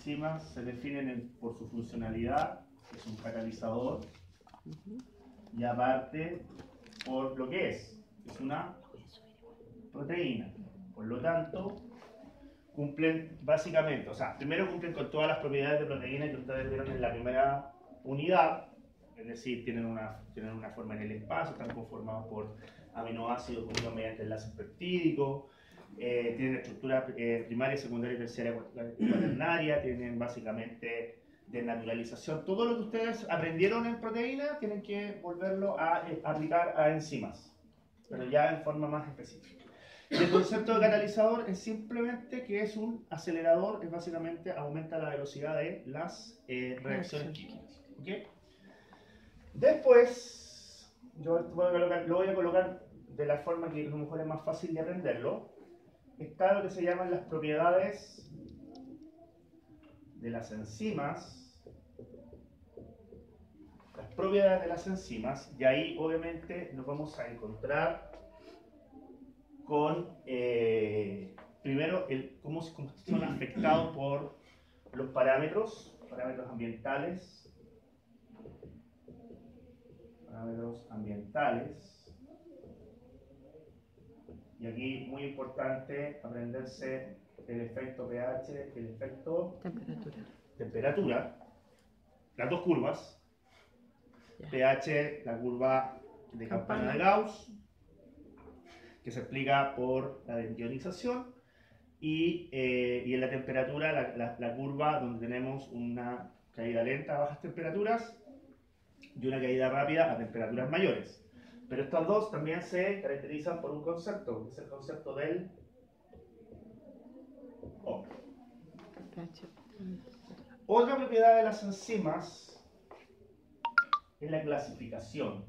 enzimas se definen por su funcionalidad, que es un catalizador, y aparte por lo que es una proteína. Por lo tanto, cumplen básicamente, o sea, primero cumplen con todas las propiedades de proteína que ustedes vieron en la primera unidad, es decir, tienen una forma en el espacio, están conformados por aminoácidos unidos mediante enlaces peptídicos, tienen estructura primaria, secundaria y terciaria cuaternaria, tienen básicamente desnaturalización. Todo lo que ustedes aprendieron en proteína tienen que volverlo a aplicar a enzimas, pero ya en forma más específica. Y el concepto de catalizador es simplemente que es un acelerador, es básicamente aumenta la velocidad de las reacciones químicas. ¿Okay? Después, yo lo voy a colocar de la forma que a lo mejor es más fácil de aprenderlo. Está lo que se llaman las propiedades de las enzimas. Las propiedades de las enzimas, y ahí obviamente nos vamos a encontrar con, primero, cómo son afectados por los parámetros ambientales. Y aquí muy importante aprenderse el efecto pH, el efecto temperatura, las dos curvas. pH, la curva de campana de Gauss, que se explica por la ionización, y en la temperatura, la curva donde tenemos una caída lenta a bajas temperaturas y una caída rápida a temperaturas mayores. Pero estas dos también se caracterizan por un concepto, que es el concepto del O. Otra propiedad de las enzimas es la clasificación.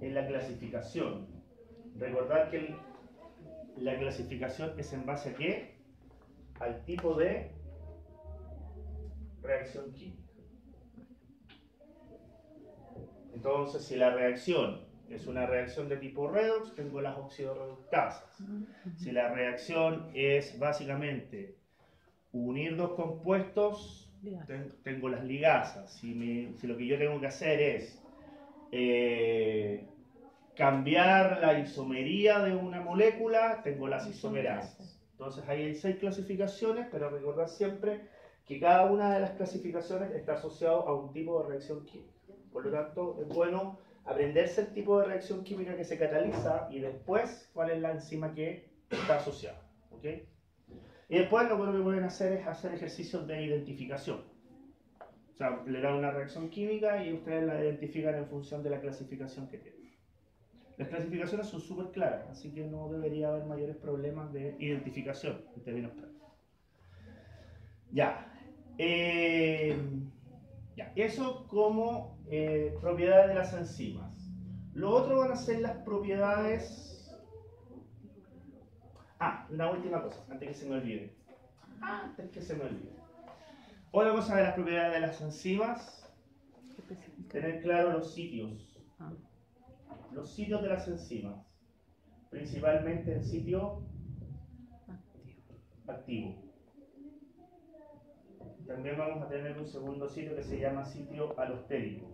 En la clasificación. Recordad que la clasificación es en base a ¿qué? Al tipo de reacción química. Entonces, si la reacción es una reacción de tipo redox, tengo las oxidorreductasas. Si la reacción es básicamente unir dos compuestos, tengo las ligasas. Si lo que yo tengo que hacer es cambiar la isomería de una molécula, tengo las isomerasas. Entonces ahí hay 6 clasificaciones, pero recordad siempre que cada una de las clasificaciones está asociado a un tipo de reacción química. Por lo tanto, es bueno aprenderse el tipo de reacción química que se cataliza y después cuál es la enzima que está asociada. ¿Okay? Y después lo que pueden hacer es hacer ejercicios de identificación. O sea, le dan una reacción química y ustedes la identifican en función de la clasificación que tienen. Las clasificaciones son súper claras, así que no debería haber mayores problemas de identificación en términos prácticos. Ya. Eso como propiedades de las enzimas. Lo otro van a ser las propiedades... una última cosa, antes que se me olvide. Otra cosa de las propiedades de las enzimas, tener claro los sitios. Los sitios de las enzimas, principalmente el sitio activo. También vamos a tener un segundo sitio que se llama sitio alostérico.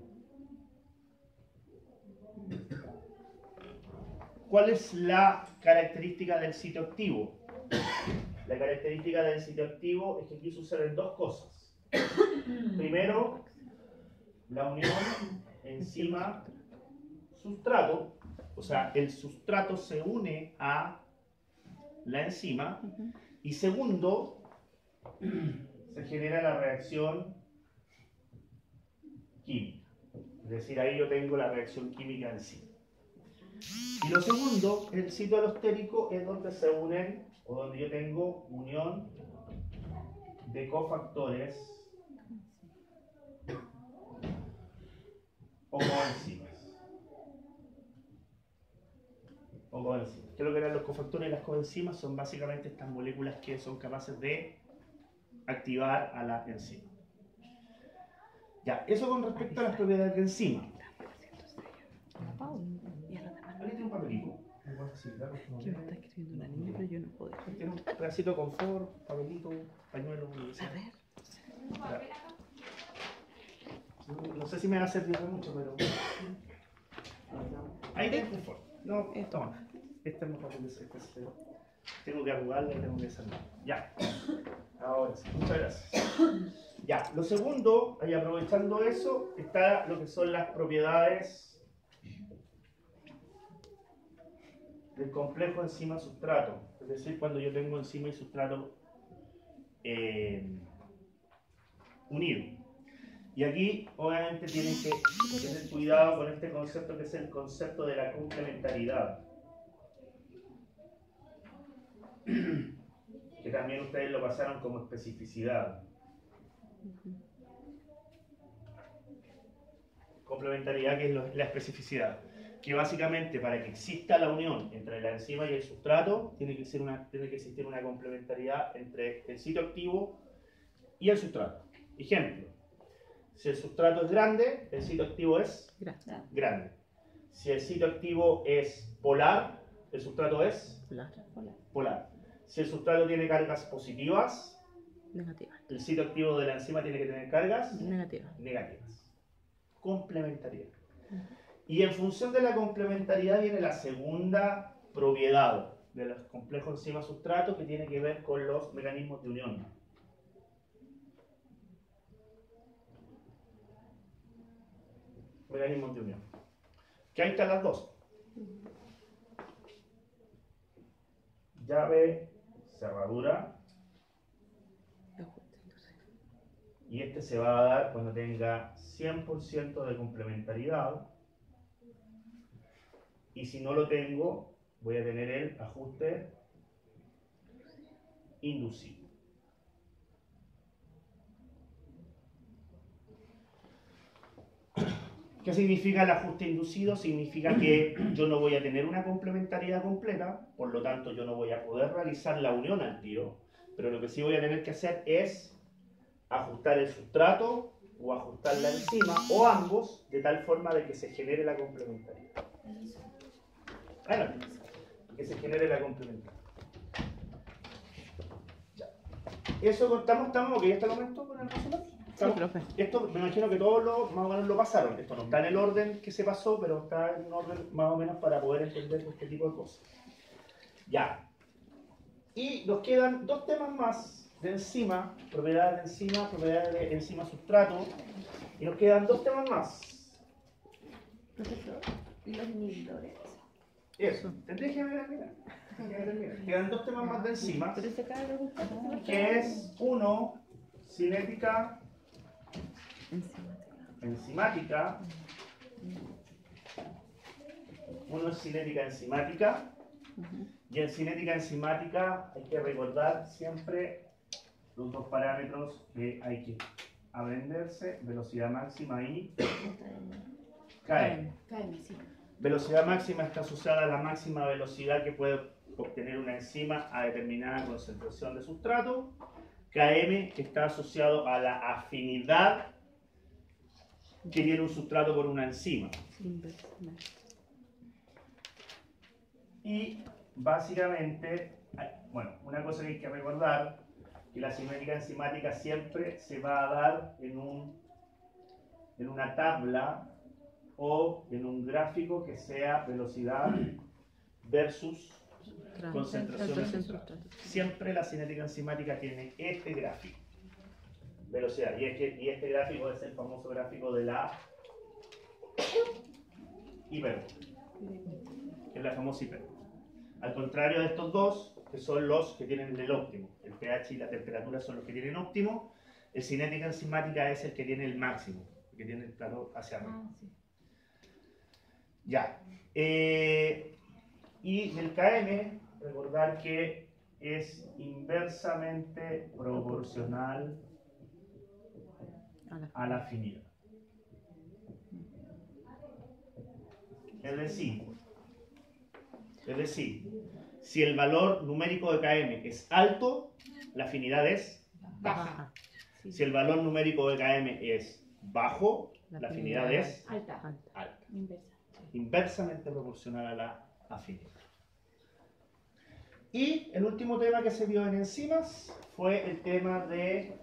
¿Cuál es la característica del sitio activo? La característica del sitio activo es que aquí suceden dos cosas. Primero, la unión enzima-sustrato, o sea, el sustrato se une a la enzima, y segundo, se genera la reacción química. Es decir, ahí yo tengo la reacción química en sí. Y lo segundo, el sitio alostérico, es donde se unen, o donde yo tengo unión de cofactores o coenzimas. ¿Qué es lo que eran los cofactores y las coenzimas? Son básicamente estas moléculas que son capaces de activar a la enzima. Ya, eso con respecto a las propiedades de enzima. ¿Alguien tiene un papelito? facilitar los Que me está escribiendo una niña, pero yo no puedo. Tiene un pedacito de confort, papelito, pañuelo. A ver. No sé si me va a servir de mucho, pero. Ahí tiene confort. No, toma. Este es mejor que ese. Tengo que arrugarla y tengo que hacerlo. Ya. Ahora sí, muchas gracias. Ya, lo segundo, ahí aprovechando eso, está lo que son las propiedades del complejo enzima-sustrato. Es decir, cuando yo tengo enzima y sustrato unidos. Y aquí, obviamente, tienen que tener cuidado con este concepto que es el concepto de la complementariedad. Que también ustedes lo pasaron como especificidad. Complementariedad, que es la especificidad. Que básicamente para que exista la unión entre la enzima y el sustrato, tiene que existir una complementariedad entre el sitio activo y el sustrato. Ejemplo, si el sustrato es grande, el sitio activo es grande. Si el sitio activo es polar, el sustrato es polar. Si el sustrato tiene cargas positivas, Negativa. el sitio activo de la enzima tiene que tener cargas Negativa. negativas. Complementariedad. Y en función de la complementariedad viene la segunda propiedad de los complejos enzima-sustrato, que tiene que ver con los mecanismos de unión. Mecanismos de unión. Que ahí están las dos. Llave, cerradura. Y este se va a dar cuando tenga 100% de complementariedad. Y si no lo tengo, voy a tener el ajuste inducido. ¿Qué significa el ajuste inducido? Significa que yo no voy a tener una complementariedad completa, por lo tanto yo no voy a poder realizar la unión al tiro, pero lo que sí voy a tener que hacer es ajustar el sustrato o ajustar la enzima, o ambos, de tal forma de que se genere la complementariedad. Adelante. Que se genere la complementariedad. Ya. Eso estamos ok, ¿ya está el momento con el resumen? Sí, profe. Esto me imagino que todos más o menos lo pasaron. Esto no está en el orden que se pasó, pero está en un orden más o menos para poder entender este tipo de cosas. Ya. Y nos quedan dos temas más de enzima, propiedades de enzima, propiedades de enzima sustrato. Y nos quedan dos temas más. Profesor, ¿y los inhibidores? Eso, tendré que terminar. Quedan dos temas más de enzima, Pero se acaba de preguntar. que es uno, cinética enzimática. Uno es cinética enzimática. Y en cinética enzimática hay que recordar siempre los dos parámetros que hay que aprenderse: velocidad máxima y KM. Sí. Velocidad máxima está asociada a la máxima velocidad que puede obtener una enzima a determinada concentración de sustrato. KM está asociado a la afinidad que tiene un sustrato con una enzima. Y básicamente, bueno, una cosa que hay que recordar, que la cinética enzimática siempre se va a dar en una tabla o en un gráfico que sea velocidad versus concentración de sustrato. Siempre la cinética enzimática tiene este gráfico, velocidad, y este gráfico es el famoso gráfico de la hipérbole, que es la famosa hipérbole. Al contrario de estos dos, que son los que tienen el óptimo, el pH y la temperatura son los que tienen óptimo, el cinética enzimática es el que tiene el máximo, el que tiene el plano hacia arriba. Ya. Y del KM, recordar que es inversamente proporcional a la afinidad. Es decir, si el valor numérico de KM es alto, la afinidad es baja. Si el valor numérico de KM es bajo, la afinidad es alta. Inversamente proporcional a la afinidad. Y el último tema que se vio en enzimas fue el tema de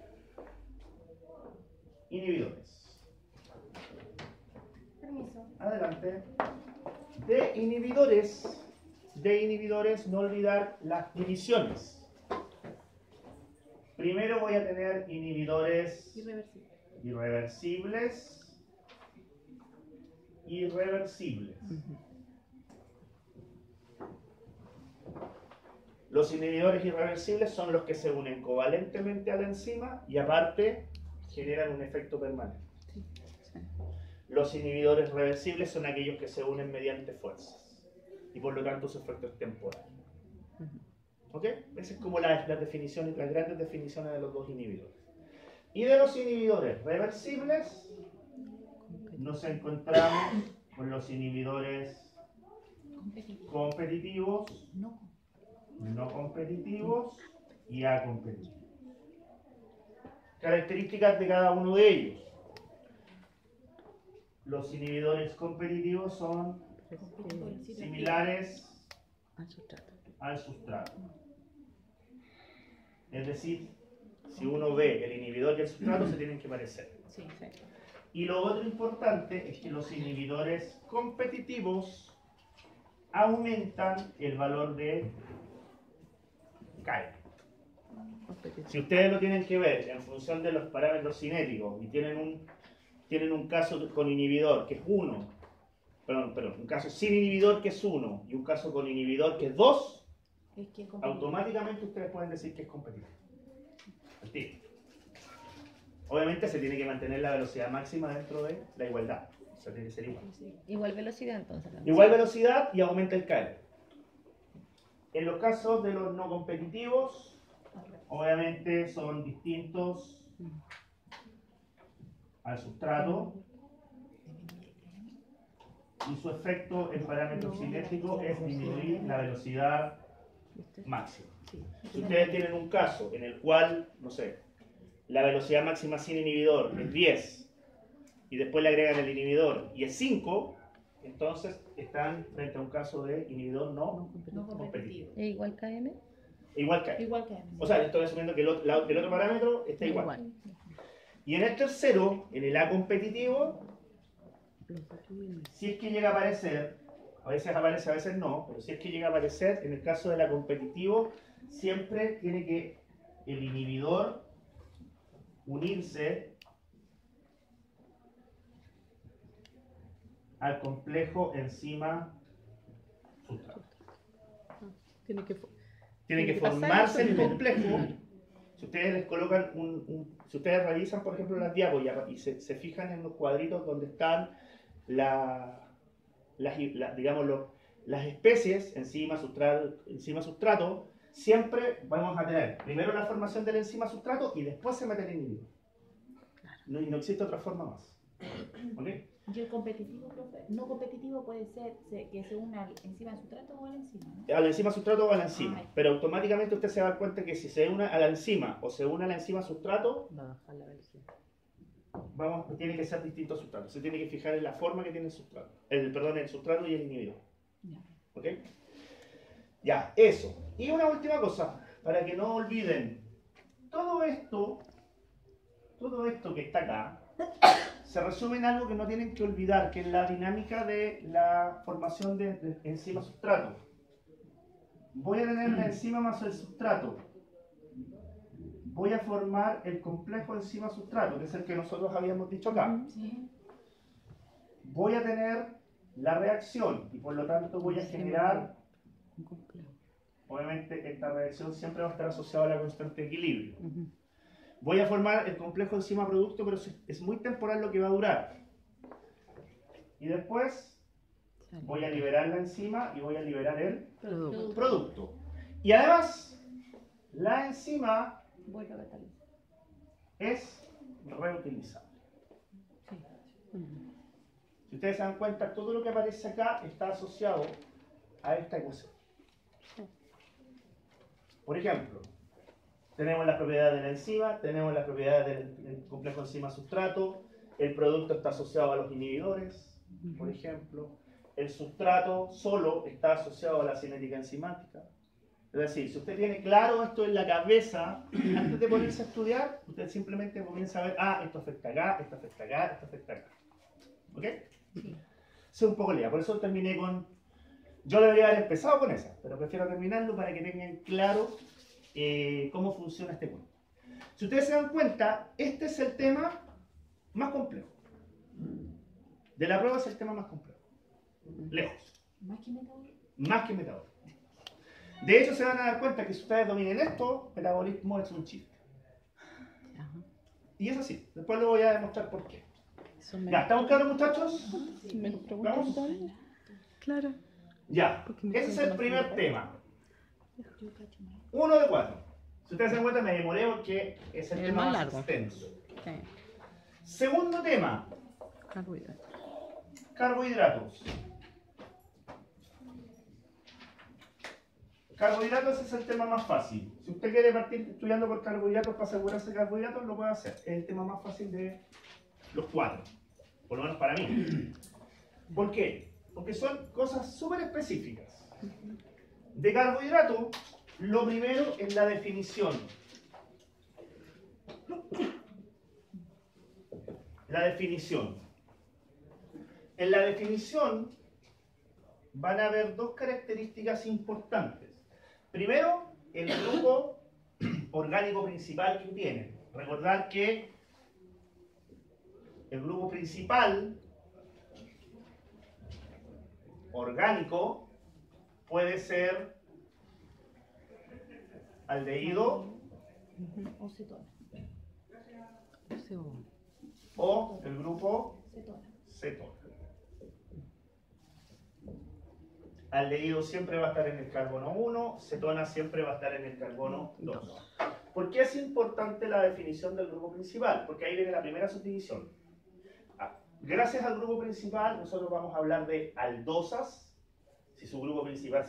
inhibidores. Permiso. Adelante. De inhibidores, no olvidar las divisiones. Primero voy a tener inhibidores irreversibles. Los inhibidores irreversibles son los que se unen covalentemente a la enzima y aparte generan un efecto permanente. Los inhibidores reversibles son aquellos que se unen mediante fuerzas y por lo tanto su efecto es temporal. ¿Ok? Esas es como las definiciones, las grandes definiciones de los dos inhibidores. Y de los inhibidores reversibles nos encontramos con los inhibidores competitivos, no competitivos y acompetitivos. Características de cada uno de ellos. Los inhibidores competitivos son similares al sustrato. Es decir, si uno ve el inhibidor y el sustrato se tienen que parecer. Y lo otro importante es que los inhibidores competitivos aumentan el valor de K. Si ustedes lo tienen que ver en función de los parámetros cinéticos y tienen un caso con inhibidor que es 1, un caso sin inhibidor que es 1 y un caso con inhibidor que es 2, automáticamente ustedes pueden decir que es competitivo. Obviamente se tiene que mantener la velocidad máxima dentro de la igualdad. O sea, tiene que ser igual. Igual velocidad entonces. Igual velocidad y aumenta el KL. En los casos de los no competitivos, obviamente son distintos al sustrato y su efecto en parámetros cinéticos es disminuir la velocidad máxima. Si ustedes tienen un caso en el cual, no sé, la velocidad máxima sin inhibidor es 10 y después le agregan el inhibidor y es 5, entonces están frente a un caso de inhibidor no competitivo. ¿Es igual KM? Igual que Igual KM. O sea, estoy asumiendo que el otro parámetro está igual. Y en el tercero, en el A competitivo, si es que llega a aparecer, a veces aparece, a veces no, pero si es que llega a aparecer, en el caso del A competitivo, siempre tiene que el inhibidor unirse al complejo enzima sustrato. Tiene que formarse el complejo. Si ustedes les colocan si ustedes revisan, por ejemplo, las diapos y se fijan en los cuadritos donde están las especies, enzima, sustrato, siempre vamos a tener primero la formación del enzima sustrato y después se mete el inhibidor. No existe otra forma más. ¿Okay? ¿Y el competitivo, profe? No competitivo puede ser que se una al enzima sustrato o al enzima, ¿no? Al enzima sustrato o a la enzima. Pero automáticamente usted se va a dar cuenta que si se une a la enzima o se une a la enzima sustrato, Va a bajar la velocidad. tiene que ser distinto sustrato. Se tiene que fijar en la forma que tiene el sustrato. El sustrato y el inhibidor. ¿Ok? Ya, eso. Y una última cosa, para que no olviden. Todo esto que está acá, se resume en algo que no tienen que olvidar, que es la dinámica de la formación de enzima sustrato. Voy a tener la enzima más el sustrato. Voy a formar el complejo enzima sustrato, que es el que nosotros habíamos dicho acá. Sí. Voy a tener la reacción y por lo tanto voy a generar, obviamente esta reacción siempre va a estar asociada a la constante de equilibrio. Voy a formar el complejo enzima producto, pero es muy temporal lo que va a durar. Y después voy a liberar la enzima y voy a liberar el producto. Y además, la enzima es reutilizable. Si ustedes se dan cuenta, todo lo que aparece acá está asociado a esta ecuación. Por ejemplo, tenemos las propiedades de la enzima, tenemos las propiedades del complejo enzima-sustrato, el producto está asociado a los inhibidores, por ejemplo, el sustrato solo está asociado a la cinética enzimática, Es decir, si usted tiene claro esto en la cabeza, antes de ponerse a estudiar, usted simplemente comienza a ver, ah, esto afecta acá, esto afecta acá, esto afecta acá. ¿Ok? Sí. Sé un poco lea, por eso terminé con... Yo debería haber empezado con esa, pero prefiero terminarlo para que tengan claro cómo funciona este punto. Si ustedes se dan cuenta, este es el tema más complejo. De la prueba es el tema más complejo. Lejos. Más que metador. Más que metabolismo. De hecho, se van a dar cuenta que si ustedes dominen esto, metabolismo es un chiste. Ajá. Y es así. Después lo voy a demostrar por qué. Eso me, Ya, ¿estamos claros, muchachos? me lo preguntas ¿Vamos? todavía. Claro. Ya. Porque me Ese es siento el más primer preocupada. tema. Yo cacho más. 1 de 4. Si ustedes se dan cuenta, me demoré porque es el El tema más más largo. extenso. Sí. Segundo tema. Carbohidratos. Carbohidratos. Carbohidratos es el tema más fácil. Si usted quiere partir estudiando por carbohidratos para asegurarse de carbohidratos, lo puede hacer. Es el tema más fácil de los 4. Por lo menos para mí. ¿Por qué? Porque son cosas súper específicas. De carbohidrato, lo primero es la definición. La definición. En la definición van a haber dos características importantes. Primero, el grupo orgánico principal que tiene. Recordar que el grupo principal orgánico puede ser aldehído O cetona. Eso. o el grupo Cetona. cetona. Aldehído siempre va a estar en el carbono 1, cetona siempre va a estar en el carbono 2. ¿Por qué es importante la definición del grupo principal? Porque ahí viene la primera subdivisión. Gracias al grupo principal, nosotros vamos a hablar de aldosas, si su grupo principal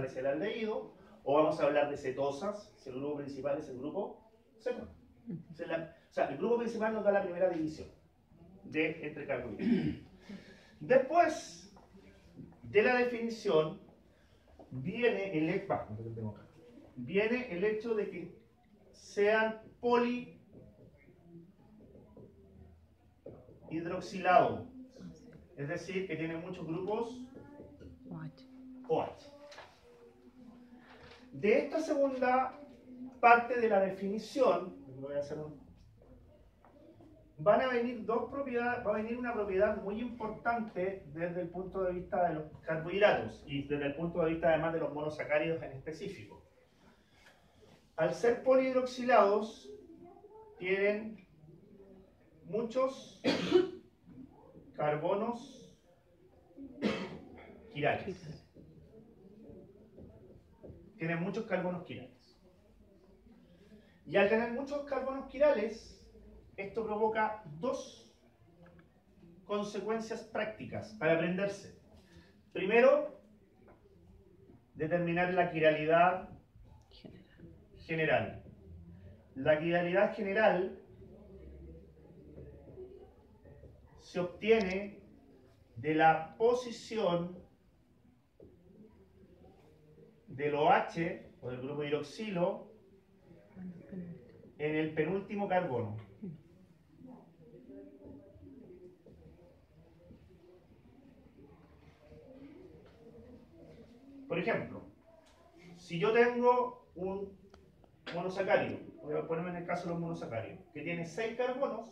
es el aldehído, o vamos a hablar de cetosas, si el grupo principal es el grupo cetona. O sea, el grupo principal nos da la primera división entre carbohidratos. Después de la definición viene el hecho de que sean polihidroxilados, es decir, que tienen muchos grupos OH. De esta segunda parte de la definición, van a venir dos propiedades, va a venir una propiedad muy importante desde el punto de vista de los carbohidratos y desde el punto de vista además de los monosacáridos en específico. Al ser polihidroxilados, tienen muchos carbonos quirales. Tienen muchos carbonos quirales. Y al tener muchos carbonos quirales, esto provoca dos consecuencias prácticas para aprenderse. Primero, determinar la quiralidad general. La quiralidad general se obtiene de la posición del OH o del grupo hidroxilo en el penúltimo carbono. Por ejemplo, si yo tengo un monosacárido, voy a ponerme en el caso de los monosacáridos, que tiene 6 carbonos,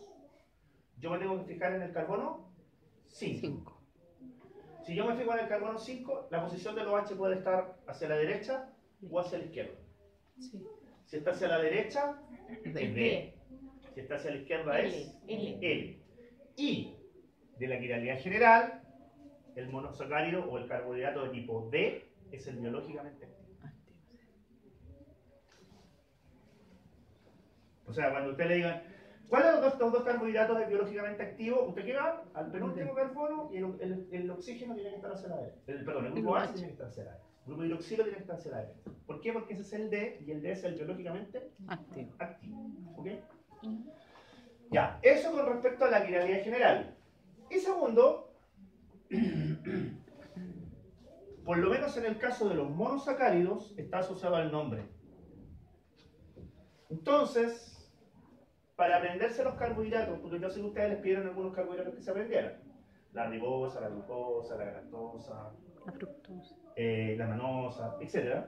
yo me tengo que fijar en el carbono 5. Si yo me fijo en el carbono 5, la posición del OH puede estar hacia la derecha o hacia la izquierda. Sí. Si está hacia la derecha, es D. Si está hacia la izquierda es L. Y de la quiralidad general, el monosacárido o el carbohidrato de tipo D es el biológicamente activo. O sea, cuando usted le digan, ¿cuál de los dos carbohidratos es biológicamente activo? Usted qué va al penúltimo carbono y el oxígeno tiene que estar hacia la derecha. El grupo OH tiene que estar hacia la derecha. El grupo hidroxilo tiene que estar hacia la derecha. ¿Por qué? Porque ese es el D y el D es el biológicamente activo. ¿Ok? Ya, eso con respecto a la quiralidad general. Y segundo, por lo menos en el caso de los monosacáridos, está asociado al nombre. Entonces, para aprenderse los carbohidratos, porque yo sé que ustedes les pidieron algunos carbohidratos que se aprendieran. La ribosa, la glucosa, la galactosa, La fructosa. la manosa, etc.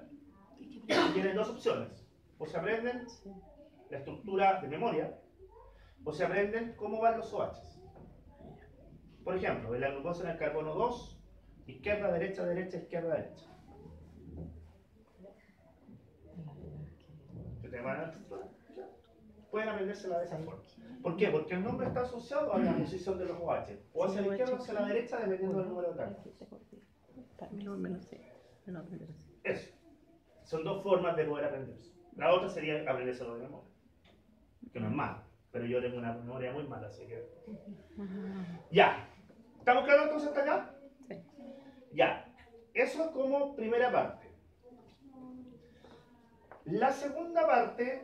Tienen dos opciones. O se aprenden Sí. la estructura de memoria, o se aprenden cómo van los OHs. Por ejemplo, en la glucosa en el carbono 2, izquierda, derecha, derecha, izquierda, derecha. ¿Ustedes van a la estructura? Pueden aprendérsela de esa forma. ¿Por qué? Porque el nombre está asociado a la posición de los OH. O hacia la izquierda o hacia la derecha, dependiendo del número de carbonos. Menos sí. Menos aprender así. Eso. Son dos formas de poder aprenderse. La otra sería aprendérselo de memoria. Que no es malo. Pero yo tengo una memoria muy mala, así que... Ya. ¿Estamos claros entonces hasta acá? Sí. Ya. Eso como primera parte. La segunda parte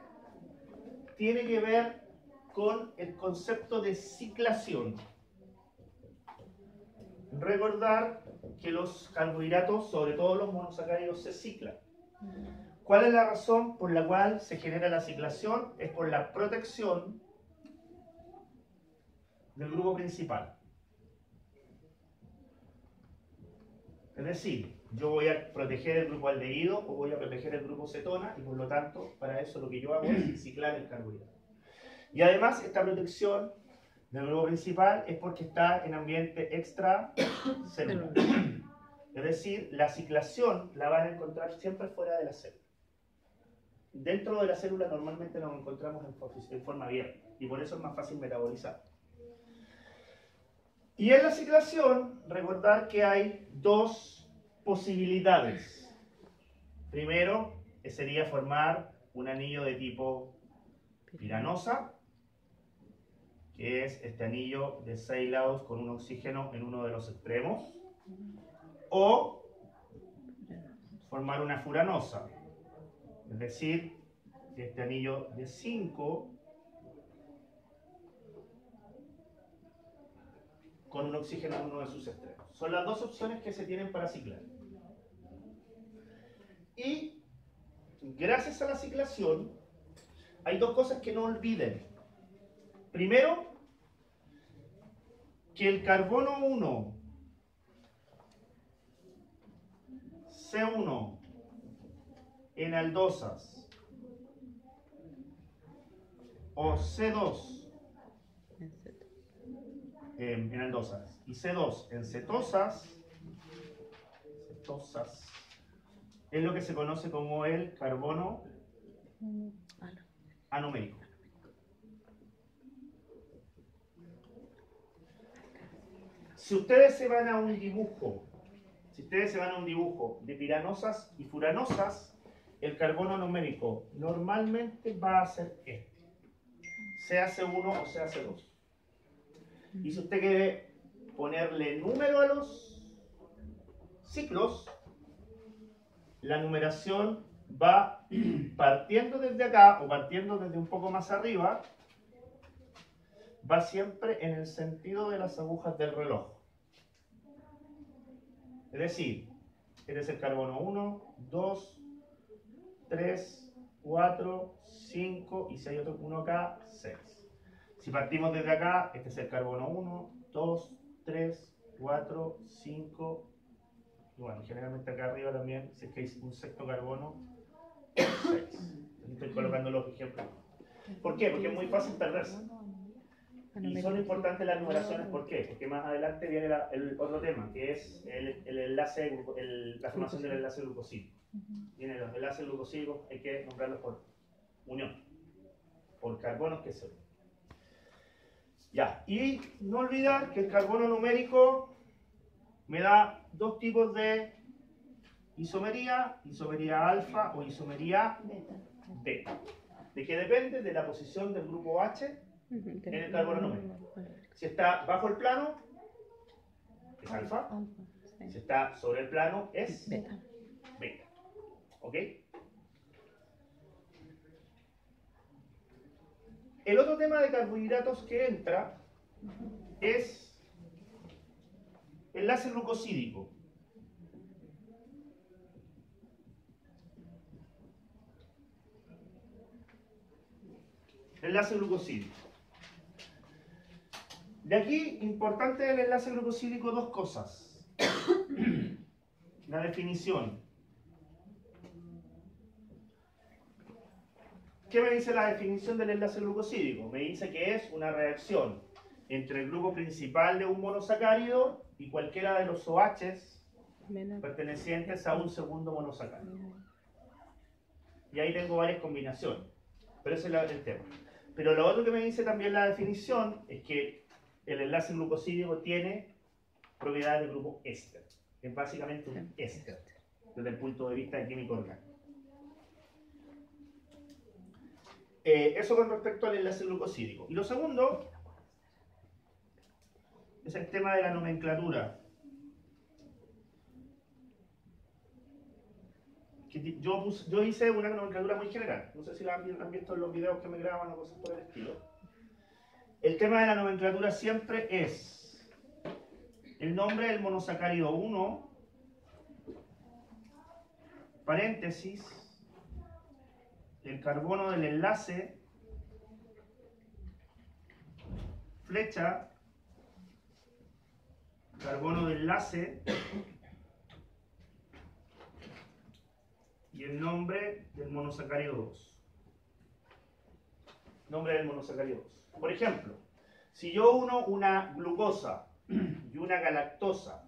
tiene que ver con el concepto de ciclación. Recordar que los carbohidratos, sobre todo los monosacáridos, se ciclan. ¿Cuál es la razón por la cual se genera la ciclación? Es por la protección del grupo principal. Es decir, yo voy a proteger el grupo aldehído o voy a proteger el grupo cetona y por lo tanto, para eso lo que yo hago es ciclar el carbohidrato. Y además, esta protección del grupo principal es porque está en ambiente extracelular. Es decir, la ciclación la van a encontrar siempre fuera de la célula. Dentro de la célula normalmente nos encontramos en forma abierta y por eso es más fácil metabolizar. Y en la ciclación, recordar que hay dos posibilidades. Primero, sería formar un anillo de tipo piranosa, que es este anillo de 6 lados con un oxígeno en uno de los extremos, o formar una furanosa, es decir, este anillo de 5 con un oxígeno en uno de sus extremos. Son las dos opciones que se tienen para ciclar. Y gracias a la ciclación hay dos cosas que no olviden. Primero, que el carbono 1, C1, en aldosas, o C2 en aldosas y C2 en cetosas, es lo que se conoce como el carbono anomérico. Si ustedes se van a un dibujo, de piranosas y furanosas, el carbono anomérico normalmente va a ser este, sea C1 o sea C2. Y si usted quiere ponerle número a los ciclos, la numeración va partiendo desde acá o partiendo desde un poco más arriba, va siempre en el sentido de las agujas del reloj. Es decir, este es el carbono 1, 2, 3, 4, 5 y si hay otro 1 acá, 6. Si partimos desde acá, este es el carbono 1, 2, 3, 4, 5 y bueno, generalmente acá arriba también, si es que hay un sexto carbono, 6. Estoy colocando los ejemplos. ¿Por qué? Porque es muy fácil perderse. Y son importantes las numeraciones, ¿por qué? Porque más adelante viene el otro tema, que es el enlace, la formación del enlace glucosídico. Vienen los enlaces glucosídicos, hay que nombrarlos por unión, por carbonos que se unen. Ya, y no olvidar que el carbono numérico me da dos tipos de isomería, isomería alfa o isomería beta. ¿De qué depende? De la posición del grupo H en el carbono numérico. Si está bajo el plano, es alfa. Si está sobre el plano, es beta. ¿Ok? El otro tema de carbohidratos que entra es enlace glucosídico. Enlace glucosídico. De aquí, importante del enlace glucosídico, dos cosas. La definición. ¿Qué me dice la definición del enlace glucosídico? Me dice que es una reacción entre el grupo principal de un monosacárido y cualquiera de los OHs pertenecientes a un segundo monosacárido. Y ahí tengo varias combinaciones, pero ese es el tema. Pero lo otro que me dice también la definición es que el enlace glucosídico tiene propiedades de grupo éster. Es básicamente un éster, desde el punto de vista químico orgánico. Eso con respecto al enlace glucosídico. Y lo segundo es el tema de la nomenclatura. Yo hice una nomenclatura muy general. No sé si la han visto en los videos que me graban o cosas por el estilo. El tema de la nomenclatura siempre es el nombre del monosacárido 1, paréntesis, el carbono del enlace, flecha, carbono de enlace y el nombre del monosacárido 2. Nombre del monosacárido 2. Por ejemplo, si yo uno una glucosa y una galactosa,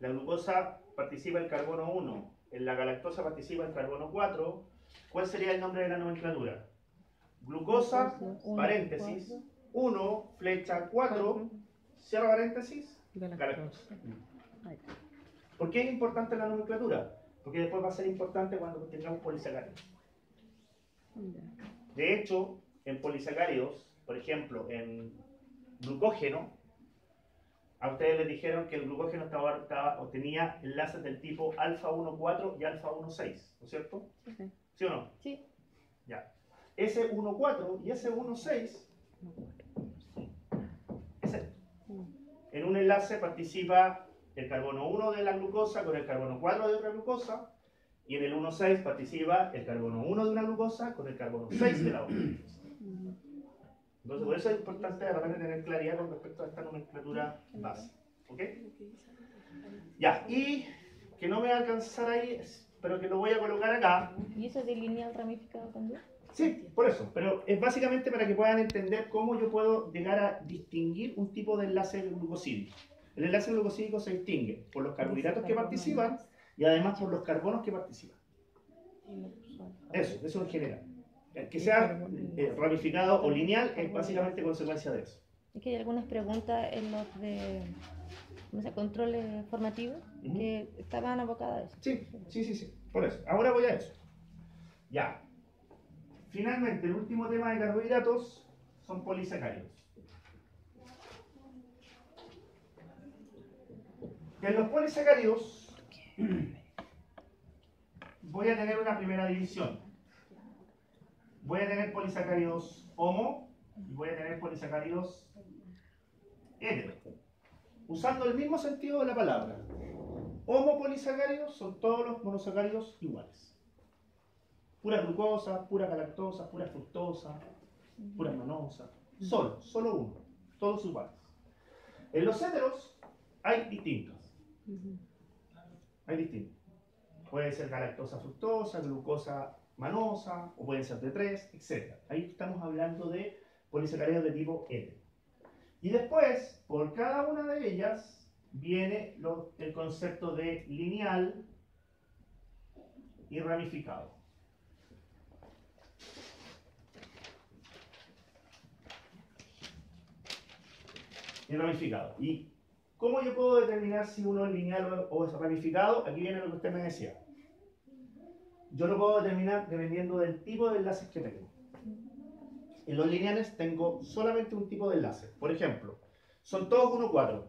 la glucosa participa el carbono 1, en la galactosa participa el carbono 4, ¿cuál sería el nombre de la nomenclatura? Glucosa, paréntesis, 1, flecha 4, cierra paréntesis, galactosa. ¿Por qué es importante la nomenclatura? Porque después va a ser importante cuando tengamos polisacáridos. De hecho, en polisacáridos, por ejemplo, en glucógeno, a ustedes les dijeron que el glucógeno tenía enlaces del tipo alfa 1,4 y alfa 1,6, ¿no es cierto? Sí. ¿Sí o no? Sí. Ya. Ese 1,4 y ese 1,6, en un enlace participa el carbono 1 de la glucosa con el carbono 4 de otra glucosa, y en el 1,6 participa el carbono 1 de una glucosa con el carbono 6 de la otra glucosa. Entonces, por eso es importante de repente tener claridad con respecto a esta nomenclatura base. ¿Ok? Ya, y que no me va a alcanzar ahí, pero que lo voy a colocar acá. ¿Y eso de lineal ramificado también? Sí, por eso, pero es básicamente para que puedan entender cómo yo puedo llegar a distinguir un tipo de enlace glucosídico. El enlace glucosídico se distingue por los carbohidratos que participan y además por los carbonos que participan. Eso en general. Que sea ramificado o lineal es básicamente consecuencia de eso. Es que hay algunas preguntas en los de controles formativos que estaban abocadas a eso. Sí, por eso. Ahora voy a eso. Ya. Finalmente, el último tema de carbohidratos son polisacáridos. En los polisacáridos voy a tener una primera división. Voy a tener polisacáridos homo y voy a tener polisacáridos hetero. Usando el mismo sentido de la palabra. Homopolisacáridos son todos los monosacáridos iguales. Pura glucosa, pura galactosa, pura fructosa, pura manosa. Solo uno. Todos iguales. En los heteros hay distintos. Hay distintos. Puede ser galactosa fructosa, glucosa manosa, o pueden ser de 3, etc. Ahí estamos hablando de polisacáridos de tipo hetero. Y después, por cada una de ellas, viene el concepto de lineal y ramificado. ¿Y cómo yo puedo determinar si uno es lineal o es ramificado? Aquí viene lo que usted me decía. Yo lo puedo determinar dependiendo del tipo de enlaces que tengo. En los lineales tengo solamente un tipo de enlace. Por ejemplo, son todos 1,4,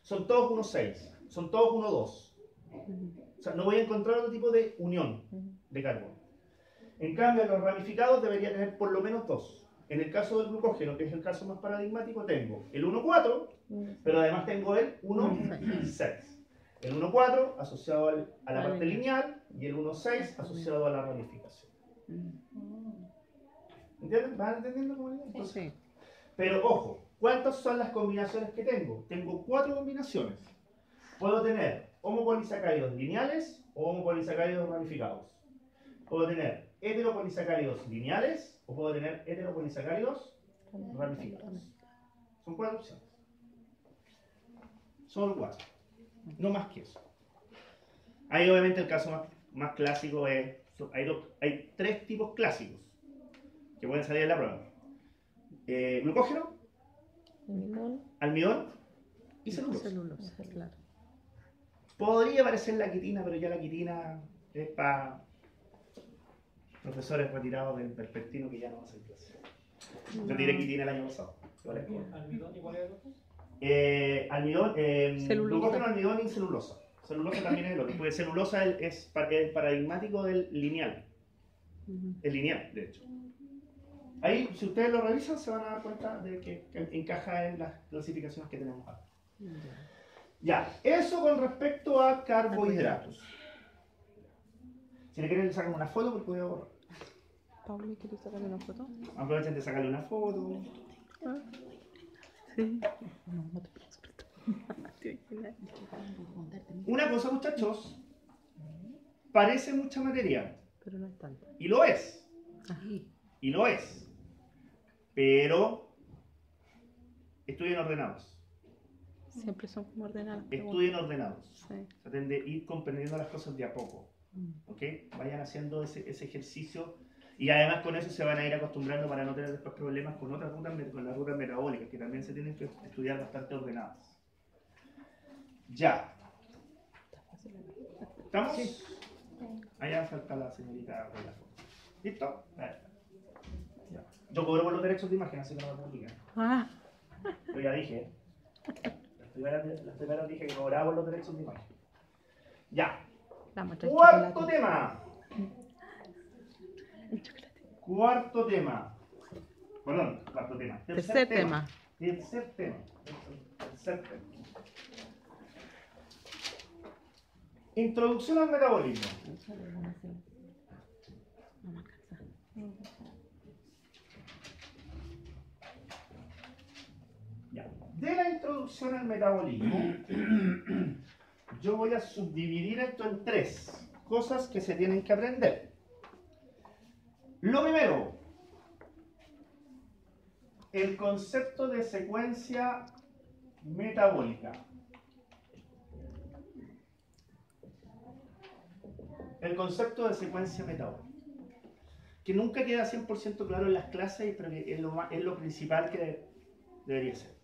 son todos 1,6, son todos 1,2. O sea, no voy a encontrar otro tipo de unión de carbono. En cambio, en los ramificados debería tener por lo menos 2. En el caso del glucógeno, que es el caso más paradigmático, tengo el 1,4, pero además tengo el 1,6. El 1,4 asociado a la parte lineal y el 1,6 asociado a la ramificación. ¿Entienden? ¿Van entendiendo cómo es? Entonces, Sí. pero ojo, ¿cuántas son las combinaciones que tengo? Tengo 4 combinaciones. Puedo tener homopolisacáridos lineales o homopolisacáridos ramificados. Puedo tener heteropolisacáridos lineales o puedo tener heteropolisacáridos ramificados. Son 4 opciones. Solo 4. No más que eso. Ahí obviamente el caso más clásico es... Hay 3 tipos clásicos que pueden salir en la prueba. Glucógeno, almidón y celulosa. Celulosa, claro. Podría parecer la quitina, pero ya la quitina es para profesores retirados del perpectino que ya no hacen clase. Yo tiré quitina el año pasado. ¿Almidón igual es otro? Almidón, Celulosa. glucógeno, almidón y celulosa. Celulosa también es el otro, porque celulosa es el paradigmático del lineal. Es lineal, de hecho. Ahí, si ustedes lo revisan, se van a dar cuenta de que encaja en las clasificaciones que tenemos acá. Ya, eso con respecto a carbohidratos. Si le quieren, le sacan una foto porque voy a borrar. Pablo, ¿quieres sacarle una foto? Aprovechen de sacarle una foto. Sí. No, no te pienso. Una cosa, muchachos, parece mucha materia, Pero no es tanto. y lo es. Ajá. Y lo es. Pero estudien ordenados. Siempre son como ordenadas. Estudien ordenados. Sí. Traten de ir comprendiendo las cosas de a poco. ¿Ok? Vayan haciendo ese ejercicio. Y además con eso se van a ir acostumbrando para no tener después problemas con otras rutas, con las rutas metabólicas, que también se tienen que estudiar bastante ordenadas. Ya. ¿Estamos? Sí. Allá falta la señorita de la foto. ¿Listo? Ya. Yo cobro por los derechos de imagen, así que no me publican. Ah, Yo ya dije. Las primeras dije que cobraba por los derechos de imagen. Ya. la muestra de Cuarto chocolate. tema. Cuarto tema. Perdón, cuarto tema. Tercer tema. Tercer tema. Introducción al metabolismo. No me alcanza. Ya. De la introducción al metabolismo, yo voy a subdividir esto en 3 cosas que se tienen que aprender. Lo primero, el concepto de secuencia metabólica. El concepto de secuencia metabólica. Que nunca queda 100% claro en las clases, pero que es lo principal que debería ser.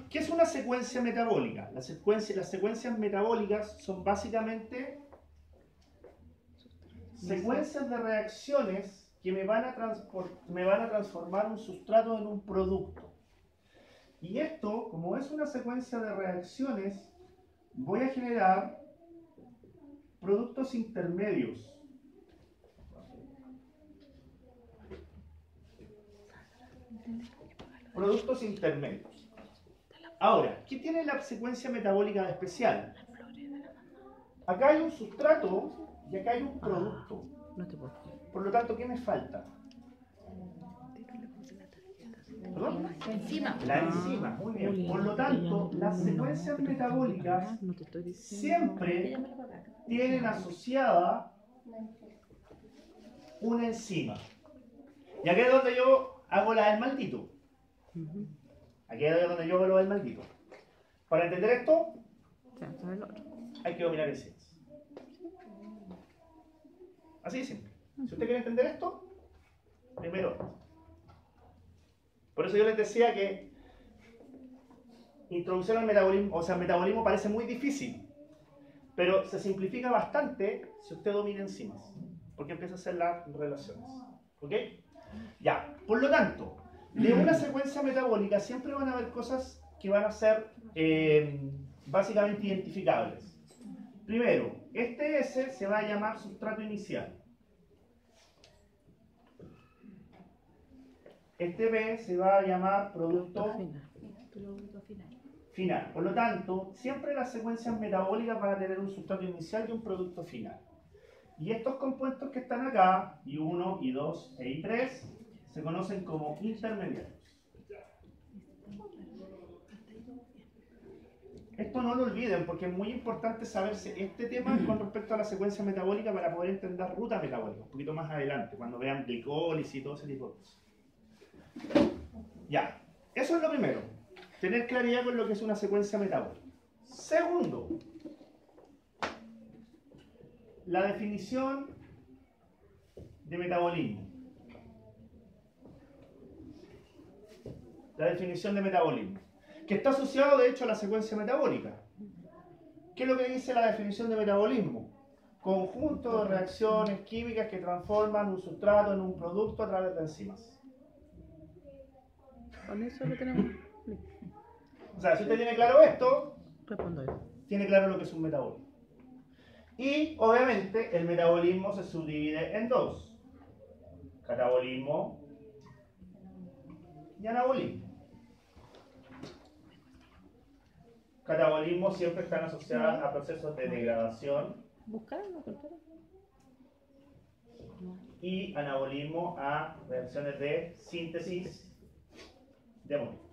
¿Qué es una secuencia metabólica? Las secuencias metabólicas son básicamente secuencias de reacciones que me van a transformar un sustrato en un producto. Y esto, como es una secuencia de reacciones, voy a generar productos intermedios. Productos intermedios. Ahora, ¿qué tiene la secuencia metabólica de especial? Acá hay un sustrato y acá hay un producto. No te puedo. Por lo tanto, ¿qué me falta? ¿Perdón? La enzima. La enzima, muy bien. Por lo tanto, las secuencias metabólicas No te estoy diciendo. siempre tienen asociada una enzima. Y aquí es donde yo hago la del maldito. Aquí es donde yo hago lo del maldito. Para entender esto, Ya, ¿sabes lo otro? hay que dominar enzimas. Así de simple. Si usted quiere entender esto, primero esto. Por eso yo les decía que introducción al metabolismo, o sea, el metabolismo parece muy difícil, pero se simplifica bastante si usted domina enzimas, porque empieza a hacer las relaciones. ¿Ok? Ya, por lo tanto, de una secuencia metabólica siempre van a haber cosas que van a ser básicamente identificables. Primero, este S se va a llamar sustrato inicial. Este B se va a llamar producto final. Por lo tanto, siempre las secuencias metabólicas van a tener un sustrato inicial y un producto final. Y estos compuestos que están acá, I1, I2 e I3, se conocen como intermediarios. Esto no lo olviden porque es muy importante saberse este tema con respecto a la secuencia metabólica para poder entender ruta metabólica, un poquito más adelante, cuando vean glicólisis y todo ese tipo de cosas. Ya, eso es lo primero, tener claridad con lo que es una secuencia metabólica. Segundo, la definición de metabolismo. La definición de metabolismo, que está asociado de hecho a la secuencia metabólica. ¿Qué es lo que dice la definición de metabolismo? Conjunto de reacciones químicas que transforman un sustrato en un producto a través de enzimas. Con eso lo tenemos. O sea, si usted tiene claro esto, Respondo yo. tiene claro lo que es un metabolismo. Y obviamente el metabolismo se subdivide en dos: catabolismo y anabolismo. Catabolismo siempre están asociadas a procesos de degradación Buscarlo, cultura. y anabolismo a reacciones de síntesis de moléculas.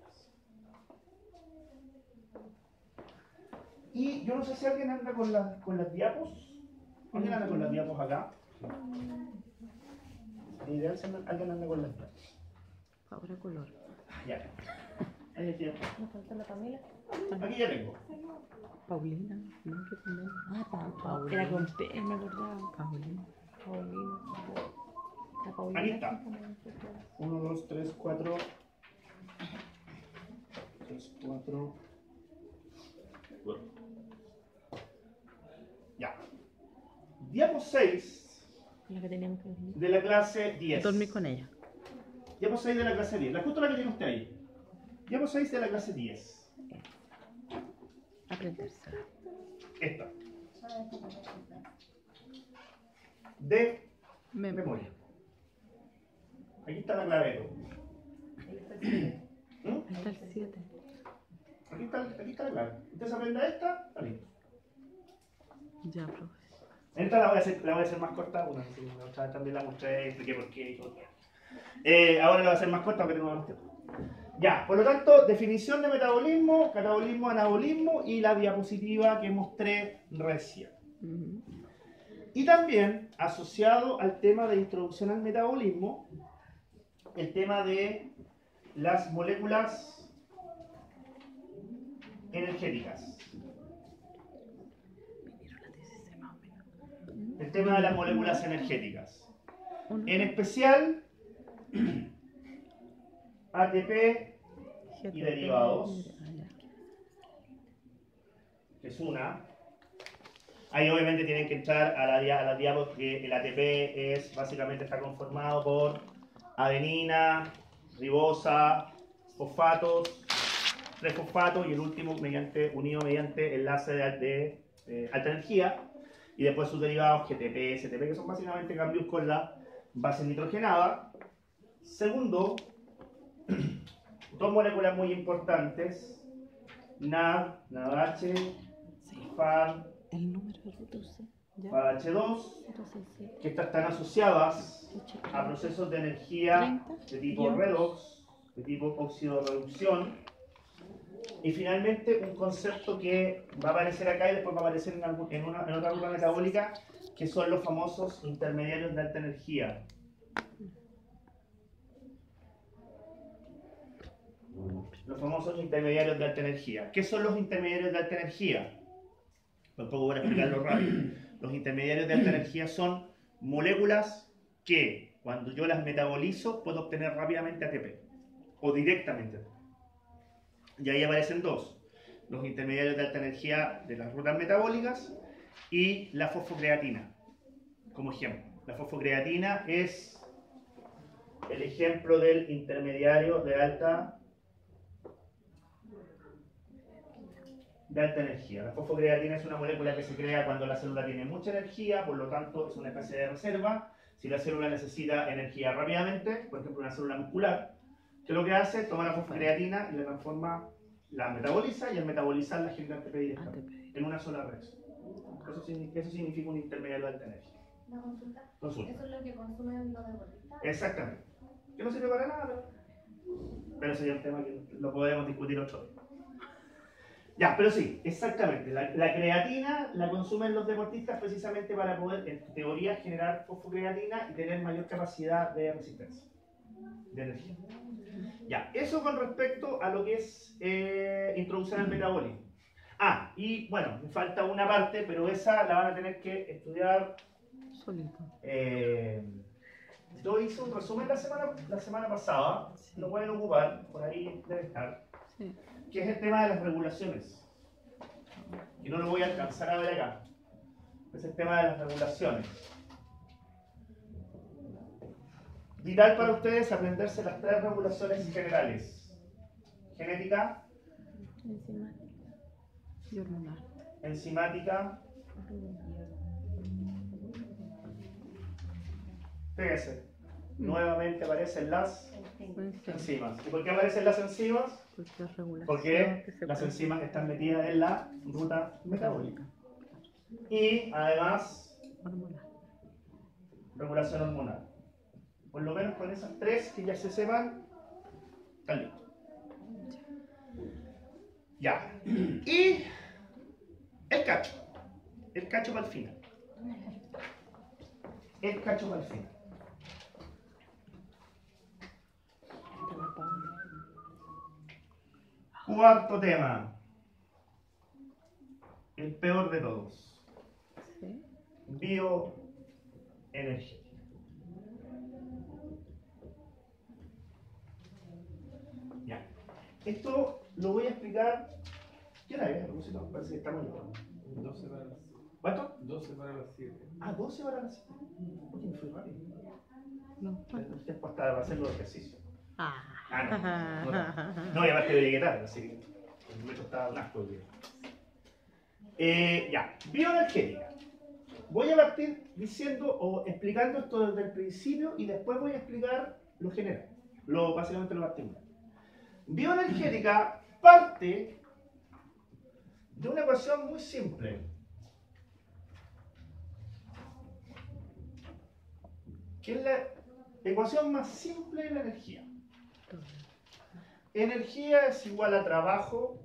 Y yo no sé si alguien anda con las diapos. ¿Alguien anda con las diapos acá? Ideal si alguien anda con las diapos. Ahora color. Ya. Ahí tiene. ¿Me falta la Pamela? Aquí ya tengo. Paulina. No, que también. Era con P, me acordaba. Paulina. Paulina. La Paulina. Aquí está. 1, 2, 3, 4. 3, 4. Ya. Diapo 6 La que teníamos que dormir. de la clase 10. Dormí con ella. Diapo 6 de la clase 10. Justo la que tiene usted ahí. Diapo 6 de la clase 10. Aprenderse. Esta. De memoria. Aquí está la clave de todo. ¿Mm? Ahí está el 7. Aquí está la clave. Usted se aprende esta, está listo. Ya, profe. Esta la voy a hacer más corta. Bueno, la otra vez también la mostré, expliqué por qué y todo. Ahora la voy a hacer más corta porque tengo más tiempo. Ya, por lo tanto, definición de metabolismo, catabolismo, anabolismo y la diapositiva que mostré recién. Y también, asociado al tema de introducción al metabolismo, el tema de las moléculas energéticas. El tema de las moléculas energéticas. En especial, ATP y derivados, que es una. Ahí obviamente tienen que entrar a la diapo porque el ATP básicamente está conformado por adenina, ribosa, fosfatos, 3 fosfatos y el último unido mediante enlace de alta energía. Y después sus derivados GTP, STP, que son básicamente cambios con la base nitrogenada. Segundo, dos moléculas muy importantes, NAD, NADH, FAD, El número de rutas. FADH2, que estas están asociadas a procesos de energía de tipo redox, de tipo óxido-reducción. Y finalmente un concepto que va a aparecer acá y después va a aparecer en otra ruta metabólica, que son los famosos intermediarios de alta energía. Los famosos intermediarios de alta energía. ¿Qué son los intermediarios de alta energía? Tampoco voy a explicarlo rápido. Los intermediarios de alta energía son moléculas que, cuando yo las metabolizo, puedo obtener rápidamente ATP o directamente ATP. Y ahí aparecen dos: los intermediarios de alta energía de las rutas metabólicas y la fosfocreatina, como ejemplo. La fosfocreatina es el ejemplo del intermediario de alta energía. La fosfocreatina es una molécula que se crea cuando la célula tiene mucha energía, por lo tanto es una especie de reserva. Si la célula necesita energía rápidamente, por ejemplo una célula muscular, ¿qué es lo que hace? Toma la fosfocreatina y la transforma, la metaboliza, y al metabolizarla genera ATP directamente, en una sola reacción. Eso significa un intermediario de alta energía. Una consulta. Consulta. Eso es lo que consumen los deportistas. Exactamente. Que no sirve para nada, pero ese es un tema que lo podemos discutir otro día. Ya, pero sí, exactamente. La creatina la consumen los deportistas precisamente para poder, en teoría, generar fosfocreatina y tener mayor capacidad de resistencia, de energía. Ya, eso con respecto a lo que es introducción al metabolismo. Ah, y bueno, me falta una parte, pero esa la van a tener que estudiar. Solito. Yo hice un resumen la semana pasada, lo pueden ocupar, por ahí debe estar, Sí. que es el tema de las regulaciones. Y no lo voy a alcanzar a ver acá. Es el tema de las regulaciones. Vital para ustedes aprenderse las 3 regulaciones generales. Genética, Enzimática. Y hormonal. enzimática. Fíjense, nuevamente aparecen las enzimas. ¿Y por qué aparecen las enzimas? Porque es regulación Porque que se las puede- enzimas están metidas en la ruta metabólica. Y además, hormonal. regulación hormonal. Por lo menos con esas 3 que ya se sepan, están listos. Ya. Y el cacho. El cacho para el final. El cacho para el final. Cuarto tema. El peor de todos. Sí. Bioenergía. Ya. Esto lo voy a explicar. ¿Qué hora es? A propósito, parece que estamos en 12 para las 7. ¿Cuánto? 12 para las 7. Ah, 12 para las 7. Oye, me fui rápido. No. Después para hacer los ejercicios. Ah. Ah, no. No, y aparte de llegar, así que el metro estaba un asco. Ya, bioenergética. Voy a partir diciendo o explicando esto desde el principio y después voy a explicar lo general, básicamente lo particular. Bioenergética parte de una ecuación muy simple. Que es la ecuación más simple de la energía. Energía es igual a trabajo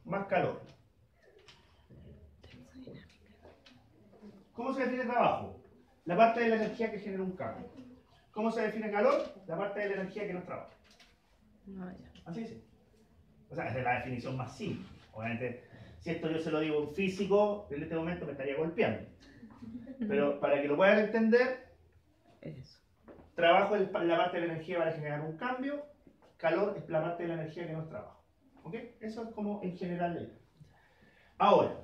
más calor. ¿Cómo se define trabajo? La parte de la energía que genera un cambio. ¿Cómo se define calor? La parte de la energía que no es trabajo. Ah, ya. Así es. O sea, es la definición más simple. Obviamente, si esto yo se lo digo a un físico, en este momento me estaría golpeando. Pero para que lo puedan entender, Eso. trabajo es la parte de la energía para generar un cambio, calor es la parte de la energía que no es trabajo. ¿Ok? Eso es como en general la idea. Ahora,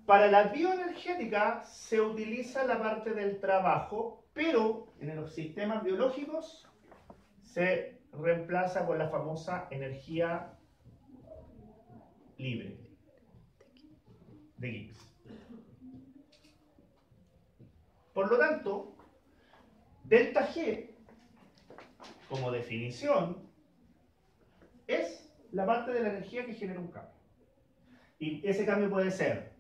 para la bioenergética se utiliza la parte del trabajo, pero en los sistemas biológicos se reemplaza por la famosa energía libre de Gibbs. Por lo tanto, delta G, como definición, es la parte de la energía que genera un cambio. Y ese cambio puede ser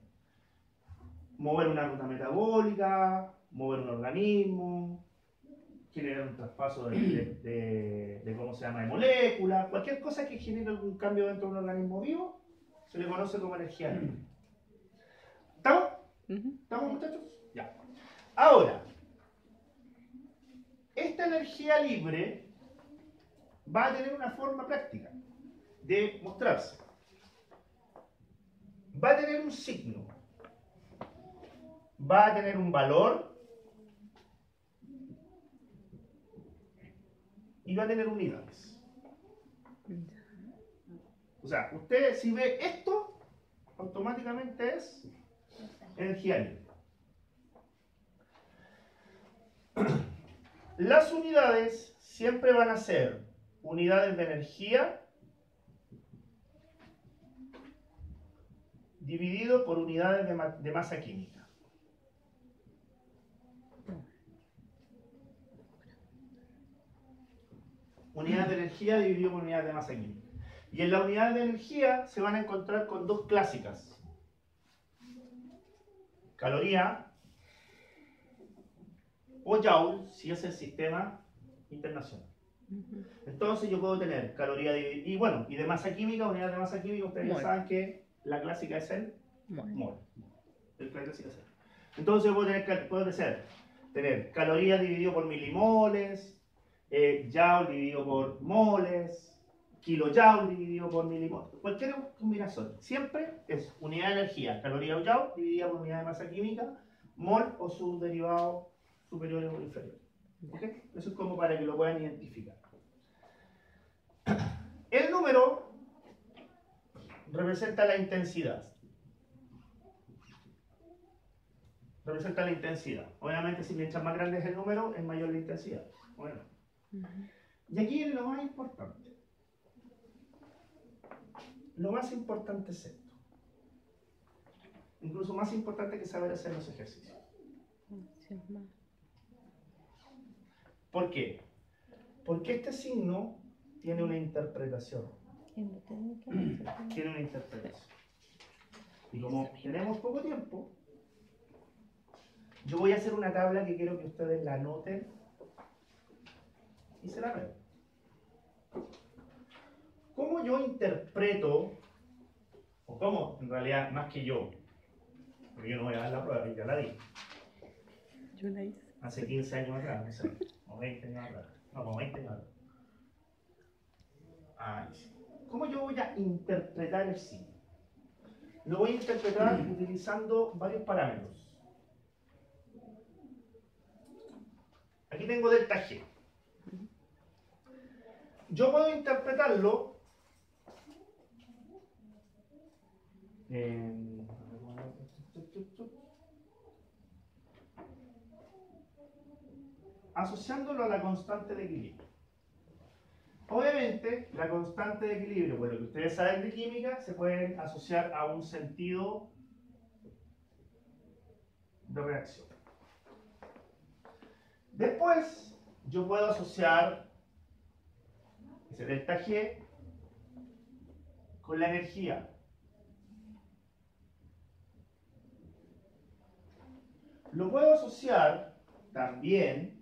mover una ruta metabólica, mover un organismo, generar un traspaso de ¿cómo se llama?, de moléculas, cualquier cosa que genere algún cambio dentro de un organismo vivo, se le conoce como energía libre. ¿Estamos? ¿Estamos, muchachos? Ya. Ahora, esta energía libre va a tener una forma práctica de mostrarse. Va a tener un signo, va a tener un valor y va a tener unidades. O sea, usted si ve esto, automáticamente es energía libre. Las unidades siempre van a ser unidades de energía dividido por unidades de masa química. Unidades de energía dividido por unidades de masa química. Y en la unidad de energía se van a encontrar con dos clásicas. caloría o joule si es el sistema internacional. Entonces yo puedo tener caloría y bueno, y de masa química, unidad de masa química, ustedes ya Mol. saben que la clásica es el Mol. mol. La clásica es el. Entonces yo puedo tener calorías dividido por milimoles, joule dividido por moles, kilojoule dividido por milimoles, cualquier combinación. Siempre es unidad de energía, caloría o joule dividida por unidad de masa química, mol o sus derivados superiores o inferiores. ¿Okay? Eso es como para que lo puedan identificar. El número representa la intensidad. Representa la intensidad. Obviamente, si mientras más grande es el número, es mayor la intensidad. Bueno. Y aquí viene lo más importante. Lo más importante es esto. Incluso más importante que saber hacer los ejercicios. ¿Por qué? Porque este signo tiene una interpretación. Tiene una interpretación. Y como tenemos poco tiempo, yo voy a hacer una tabla que quiero que ustedes la anoten y se la vean. ¿Cómo yo interpreto, o cómo, en realidad, más que yo, porque yo no voy a dar la prueba, ya la di, Yo la hice. hace 15 años atrás, no sé, o 20 años atrás, no, como 20 años atrás. Ahí sí. ¿Cómo yo voy a interpretar el signo? Lo voy a interpretar utilizando varios parámetros. Aquí tengo delta G. Yo puedo interpretarlo asociándolo a la constante de equilibrio. Obviamente, la constante de equilibrio, por lo que ustedes saben de química, se pueden asociar a un sentido de reacción. Después, yo puedo asociar ese delta G con la energía. Lo puedo asociar también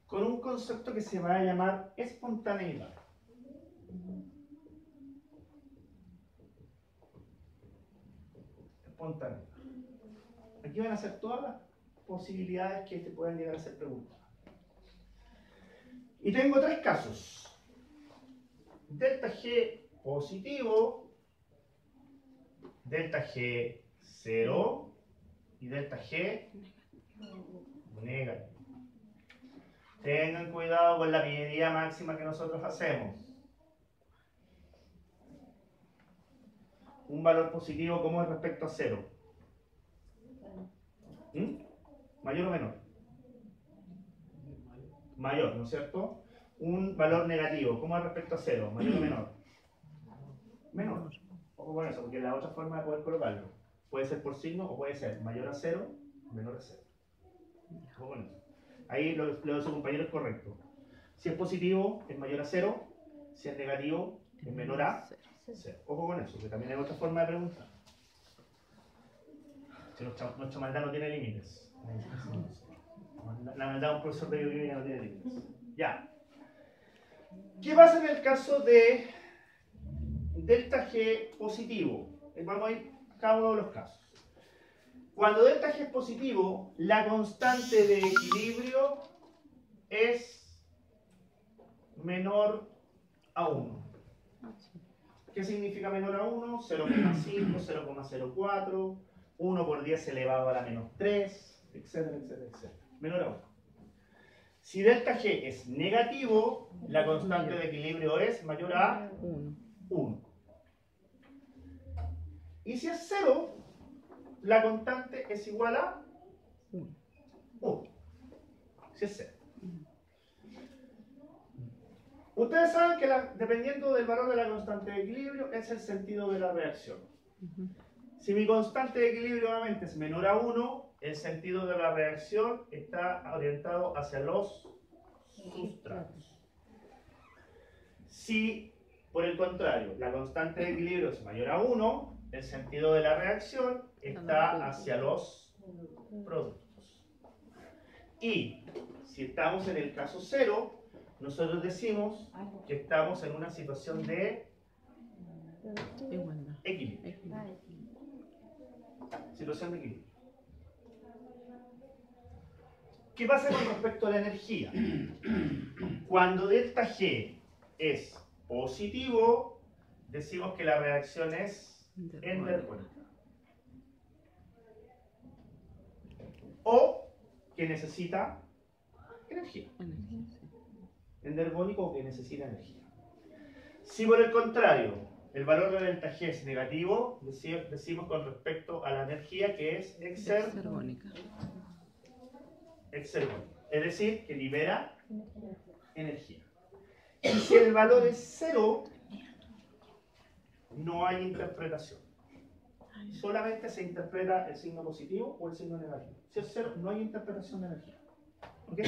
con un concepto que se va a llamar espontaneidad. Espontaneidad. Aquí van a ser todas las posibilidades que te pueden llegar a ser preguntas. Y tengo tres casos. Delta G positivo, delta G 0 y delta G negativo. Tengan cuidado con la medida máxima que nosotros hacemos. Un valor positivo, ¿cómo es respecto a 0? ¿Mayor o menor? Mayor, ¿no es cierto? Un valor negativo, ¿cómo es respecto a 0? ¿Mayor o menor? Menor. Ojo con eso, porque es la otra forma de poder colocarlo. Puede ser por signo o puede ser mayor a 0, menor a 0. Ojo con eso. Ahí lo de su compañero es correcto. Si es positivo, es mayor a 0. Si es negativo, es menor a 0. Ojo con eso, que también hay otra forma de preguntar. Si nuestra maldad no tiene límites. La maldad de un profesor de bioquímica no tiene límites. Ya. ¿Qué pasa en el caso de delta G positivo? Vamos a ir a cada uno de los casos. Cuando delta G es positivo, la constante de equilibrio es menor a 1. ¿Qué significa menor a 1? 0,5, 0,04, 1 por 10 elevado a la menos 3, etcétera, etcétera, etcétera. Menor a 1. Si delta G es negativo, la constante de equilibrio es mayor a 1. Y si es 0, la constante es igual a 1. Si es 0. Ustedes saben que dependiendo del valor de la constante de equilibrio es el sentido de la reacción. Si mi constante de equilibrio obviamente es menor a 1, el sentido de la reacción está orientado hacia los sustratos. Si Por el contrario, la constante de equilibrio es mayor a 1, el sentido de la reacción está hacia los productos. Y si estamos en el caso 0, nosotros decimos que estamos en una situación de Igualdad. equilibrio. Situación de equilibrio. ¿Qué pasa con respecto a la energía? Cuando delta G es positivo, decimos que la reacción es endergónica. O que necesita energía. Endergónico o que necesita energía. Si por el contrario el valor de delta G es negativo, decimos con respecto a la energía que es exergónica. Es decir, que libera energía. Y si el valor es 0, no hay interpretación. Solamente se interpreta el signo positivo o el signo negativo. Si es 0, no hay interpretación de energía. ¿Ok?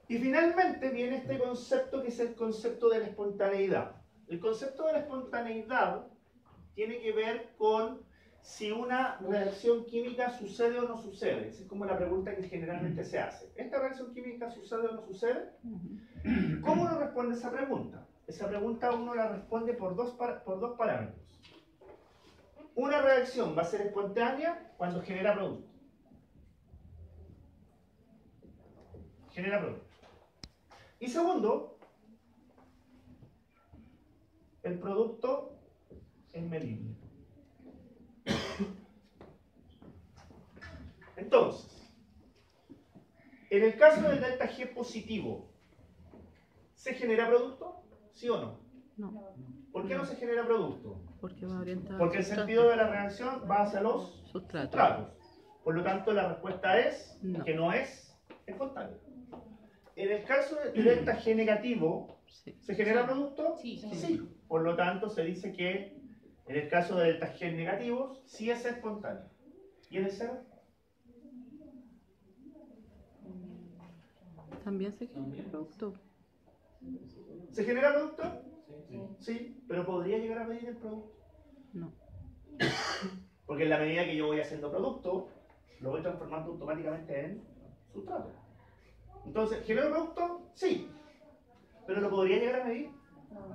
Y finalmente viene este concepto que es el concepto de la espontaneidad. El concepto de la espontaneidad tiene que ver con si una reacción química sucede o no sucede. Esa es como la pregunta que generalmente se hace. ¿Esta reacción química sucede o no sucede? ¿Cómo uno responde esa pregunta? Esa pregunta uno la responde por dos parámetros. Una reacción va a ser espontánea cuando genera producto. Genera producto. Y segundo, el producto es medible. Entonces, en el caso del delta G positivo, ¿se genera producto? ¿Sí o no? No, ¿Por qué no se genera producto? porque va orientado. Porque el sentido de la reacción va hacia los sustratos. Por lo tanto, la respuesta es No. que no es espontánea. En el caso del delta G negativo, Sí. ¿se genera producto? Sí. Por lo tanto, se dice que en el caso de delta G negativos, sí es espontáneo. ¿Y en el 0? También se genera producto. ¿Se genera producto? Sí, pero podría llegar a medir el producto. No. Porque en la medida que yo voy haciendo producto, lo voy transformando automáticamente en sustrato. Entonces, ¿genero producto? Sí. ¿Pero lo podría llegar a medir?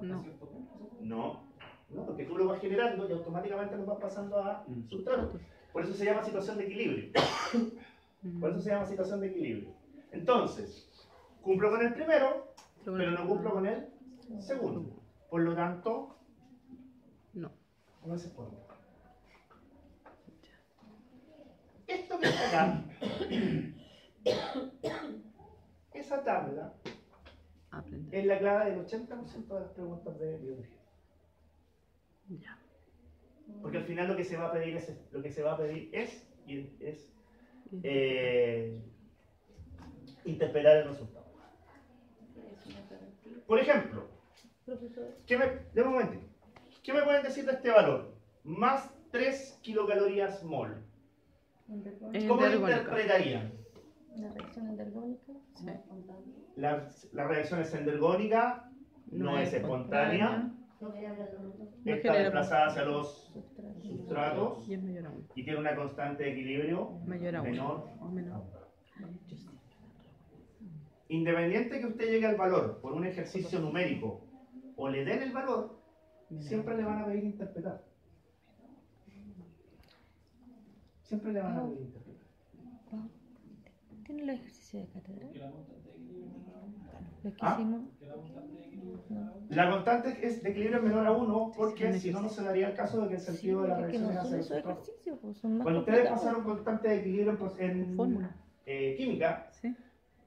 No. No, porque tú lo vas generando y automáticamente lo vas pasando a sustrato. Por eso se llama situación de equilibrio. Por eso se llama situación de equilibrio. Entonces, cumplo con el primero, pero no cumplo con el segundo. Por lo tanto, No. no es espontáneo. Esto que está acá, esa tabla, Aprender. es la clave del 80% de las preguntas de biología. Ya. Porque al final lo que se va a pedir es interpretar el resultado. Por ejemplo, de un momento, ¿qué me pueden decir de este valor? Más 3 kilocalorías mol. ¿Cómo lo interpretarían? La reacción endergónica. Sí. La reacción es endergónica, no es espontánea, No quería hablar de los está genera desplazada hacia los sustratos Y es mayor a 1. y tiene una constante de equilibrio Mayor a 1. menor. O menor. Independiente que usted llegue al valor por un ejercicio numérico o le den el valor, siempre le van a pedir interpretar. Siempre le van a pedir interpretar. ¿Tiene el ejercicio de cátedra? Lo que ¿Ah? hicimos. La constante de equilibrio es menor a 1 porque si no, no se daría el caso de que el sentido de la es que reacción no es son hacia el esos sustrato. ejercicios, pues son más Cuando ustedes complicados. pasaron constante de equilibrio en Fórmula. Química, Sí.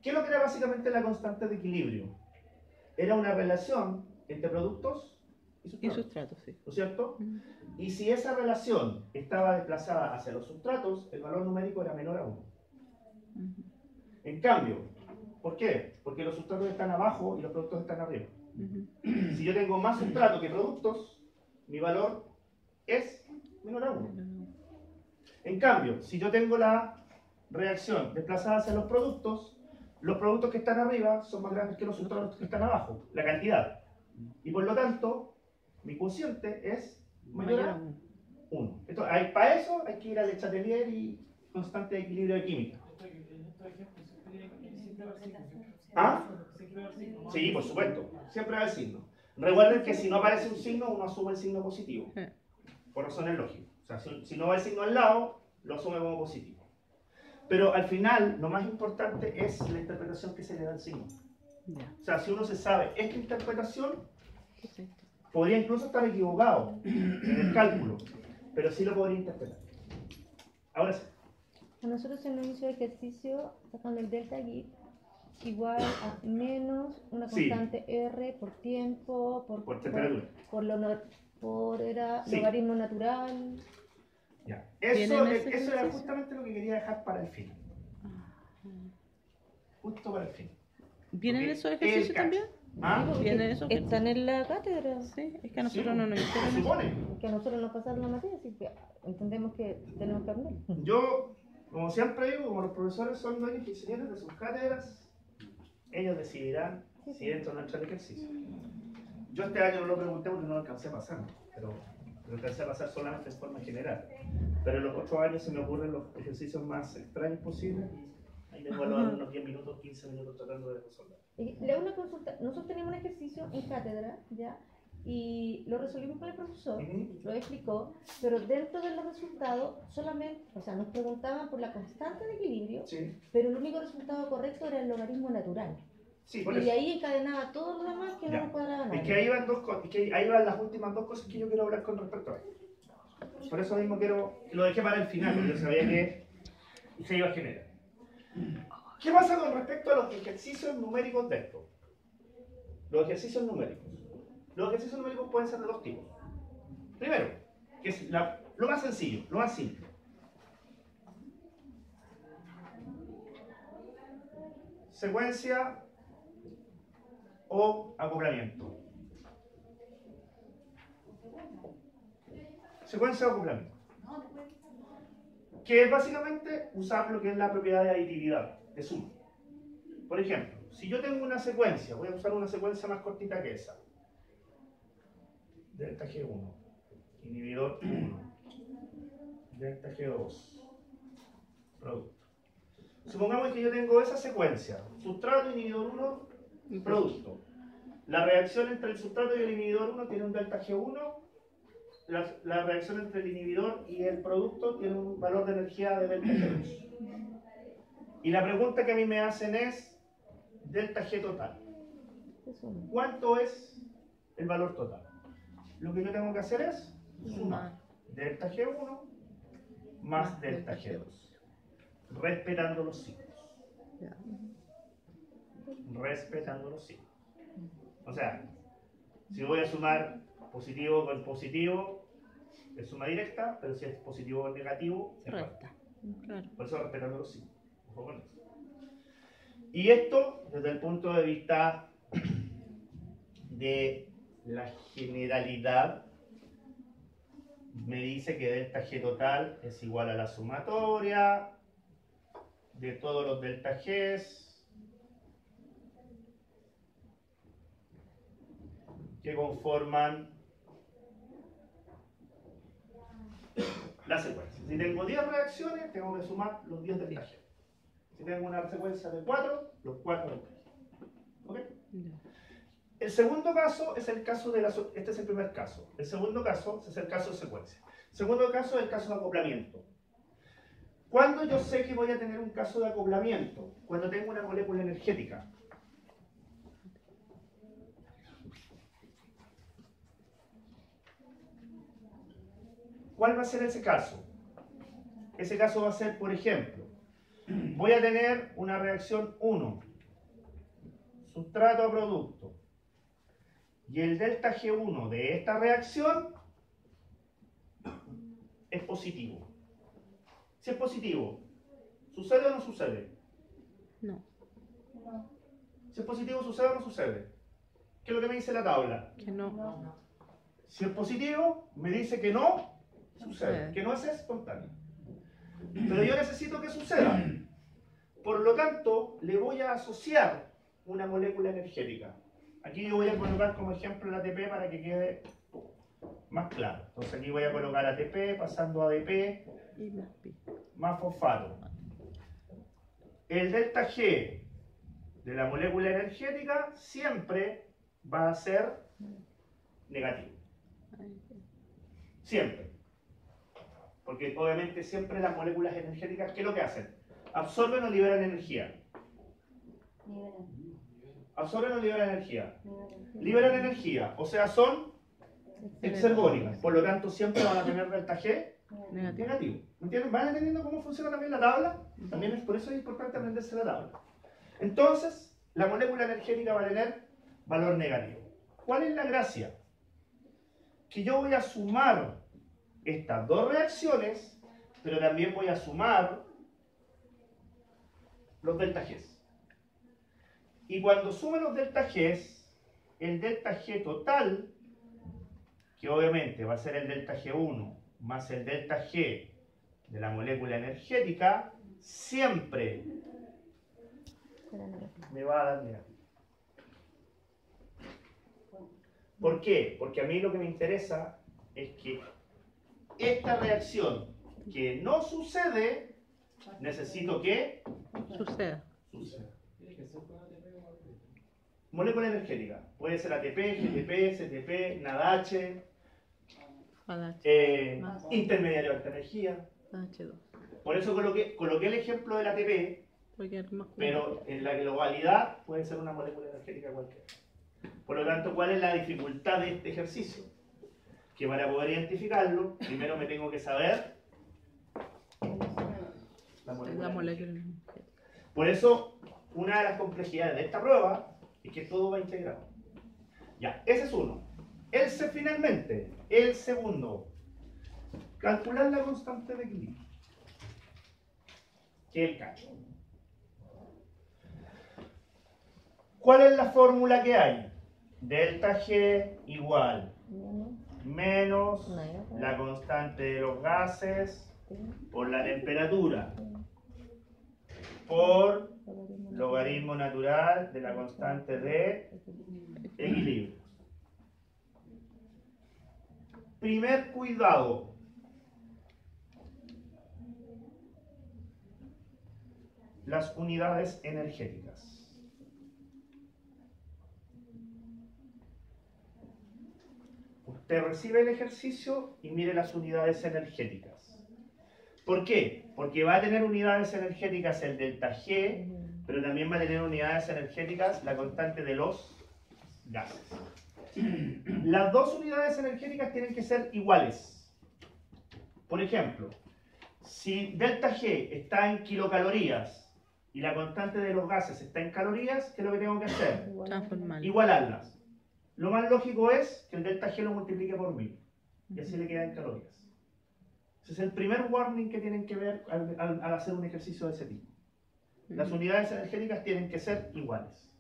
¿qué es lo que era básicamente la constante de equilibrio? Era una relación entre productos y Y sustratos, sustrato, sí. ¿no es cierto? Y si esa relación estaba desplazada hacia los sustratos, el valor numérico era menor a 1. En cambio, ¿por qué? Porque los sustratos están abajo y los productos están arriba. Si yo tengo más sustrato que productos, mi valor es menor a 1. En cambio, si yo tengo la reacción desplazada hacia los productos que están arriba son más grandes que los sustratos que están abajo, la cantidad. Y por lo tanto, mi cociente es mayor a uno. 1. Para eso hay que ir al Le Chatelier y constante equilibrio de química. ¿Ah? Sí, por supuesto. Siempre va el signo. Recuerden que si no aparece un signo, uno asume el signo positivo. Por razones lógicas. O sea, si no va el signo al lado, lo asume como positivo. Pero al final, lo más importante es la interpretación que se le da al signo. Ya. O sea, si uno se sabe esta interpretación, Perfecto. podría incluso estar equivocado en el cálculo, pero sí lo podría interpretar. Ahora sí. A nosotros se nos hizo ejercicio sacando el delta G igual a menos una Sí. constante R por tiempo, Por temperatura. era Sí. logaritmo natural. Ya. ¿Viene Eso, en ese eso era ejercicio? justamente lo que quería dejar para el fin. Justo para el fin. ¿Vienen Porque esos el ejercicios cacho. también? ¿Ah? ¿Vienen esos Están en la cátedra. Sí, es que a nosotros Sí, no nos se interesan. supone. Que a nosotros nos pasaron la materia, así que entendemos que tenemos que aprender. Yo, como siempre digo, como los profesores son dueños y señores de sus cátedras, ellos decidirán si entran o no entran al ejercicio. Yo este año no lo pregunté porque no lo alcancé a pasar, pero lo alcancé a pasar solamente en forma general. Pero en los otros años se me ocurren los ejercicios más extraños posibles. Ahí tengo a los alumnos 10 minutos, 15 minutos tratando de resolver. Le hago una consulta. Nosotros teníamos un ejercicio en cátedra, ¿ya? Y lo resolvimos con el profesor, Ujú. lo explicó, pero dentro de los resultados solamente, o sea, nos preguntaban por la constante de equilibrio, Sí, pero el único resultado correcto era el logaritmo natural. sí, por Y de eso. ahí encadenaba todo lo demás que Ya. no nos cuadraba nada. Es que ahí van ahí van las últimas dos cosas que yo quiero hablar con respecto a esto. Por eso mismo lo dejé para el final, porque yo sabía que se iba a generar. ¿Qué pasa con respecto a los ejercicios numéricos de esto? Los ejercicios numéricos. Los ejercicios numéricos pueden ser de dos tipos. Primero, que es lo más sencillo, lo más simple. Secuencia o acoplamiento. Secuencia o acoplamiento. Que es básicamente usar lo que es la propiedad de aditividad, de suma. Por ejemplo, si yo tengo una secuencia, voy a usar una secuencia más cortita que esa. Delta G1, inhibidor 1, delta G2, producto. Supongamos que yo tengo esa secuencia, sustrato, inhibidor 1, producto. La reacción entre el sustrato y el inhibidor 1 tiene un delta G1, la reacción entre el inhibidor y el producto tiene un valor de energía de delta G2. Y la pregunta que a mí me hacen es, delta G total. ¿Cuánto es el valor total? Lo que yo tengo que hacer es sumar delta G1 más delta G2, respetando los signos. Ya. Respetando los signos. O sea, si voy a sumar positivo con positivo, es suma directa, pero si es positivo con negativo, es Resta. Claro. por eso respetando los signos. Ojo con eso. Y esto, desde el punto de vista de la generalidad, me dice que delta G total es igual a la sumatoria de todos los delta Gs que conforman la secuencia. Si tengo 10 reacciones, tengo que sumar los 10 delta G. Si tengo una secuencia de 4, los 4 delta G. ¿Ok? Ya. El segundo caso es el caso de este es el primer caso. El segundo caso es el caso de secuencia. El segundo caso es el caso de acoplamiento. ¿Cuándo yo sé que voy a tener un caso de acoplamiento? Cuando tengo una molécula energética. ¿Cuál va a ser ese caso? Ese caso va a ser, por ejemplo, voy a tener una reacción 1, sustrato a producto, y el delta G1 de esta reacción es positivo. Si es positivo, ¿sucede o no sucede? No, Si es positivo, ¿sucede o no sucede? ¿Qué es lo que me dice la tabla? que no. Si es positivo, me dice que no sucede, Sucede. que no es espontáneo. Pero yo necesito que suceda. Por lo tanto, le voy a asociar una molécula energética. Aquí yo voy a colocar como ejemplo el ATP para que quede más claro. Entonces aquí voy a colocar ATP pasando a ADP Y más pi. más fosfato. El delta G de la molécula energética siempre va a ser negativo. Siempre. Porque obviamente siempre las moléculas energéticas, ¿qué es lo que hacen? Absorben o liberan energía. Absorben o liberan energía. Liberan energía, o sea, son exergónicas. Por lo tanto, siempre van a tener delta G negativo. ¿Me entienden? ¿Van entendiendo cómo funciona también la tabla? También es por eso es importante aprenderse la tabla. Entonces, la molécula energética va a tener valor negativo. ¿Cuál es la gracia? Que yo voy a sumar estas dos reacciones, pero también voy a sumar los delta G. Y cuando sume los delta G, el delta G total, que obviamente va a ser el delta G1 más el delta G de la molécula energética, siempre me va a dar negativo. ¿Por qué? Porque a mí lo que me interesa es que esta reacción que no sucede, necesito que Suceda. suceda. Molécula energética. Puede ser ATP, GTP, CTP, NADH, intermediario de alta energía. H2. Por eso coloqué el ejemplo del ATP, Porque es más pero en la globalidad puede ser una molécula energética cualquiera. Por lo tanto, ¿cuál es la dificultad de este ejercicio? Que para poder identificarlo, primero me tengo que saber la la molécula. Por eso, una de las complejidades de esta prueba es que todo va integrado. Ya, ese es uno. Finalmente, el segundo, calcular la constante de equilibrio, que es el cacho. ¿Cuál es la fórmula que hay? Delta G igual menos la constante de los gases por la temperatura por logaritmo natural de la constante de equilibrio. Primer cuidado. Las unidades energéticas. Usted recibe el ejercicio y mire las unidades energéticas. ¿Por qué? Porque va a tener unidades energéticas el delta G, pero también va a tener unidades energéticas la constante de los gases. Las dos unidades energéticas tienen que ser iguales. Por ejemplo, si delta G está en kilocalorías y la constante de los gases está en calorías, ¿qué es lo que tengo que hacer? Transformar. Igualarlas. Lo más lógico es que el delta G lo multiplique por 1000 y así le queda en calorías. Ese es el primer warning que tienen que ver al hacer un ejercicio de ese tipo. Las unidades energéticas tienen que ser iguales.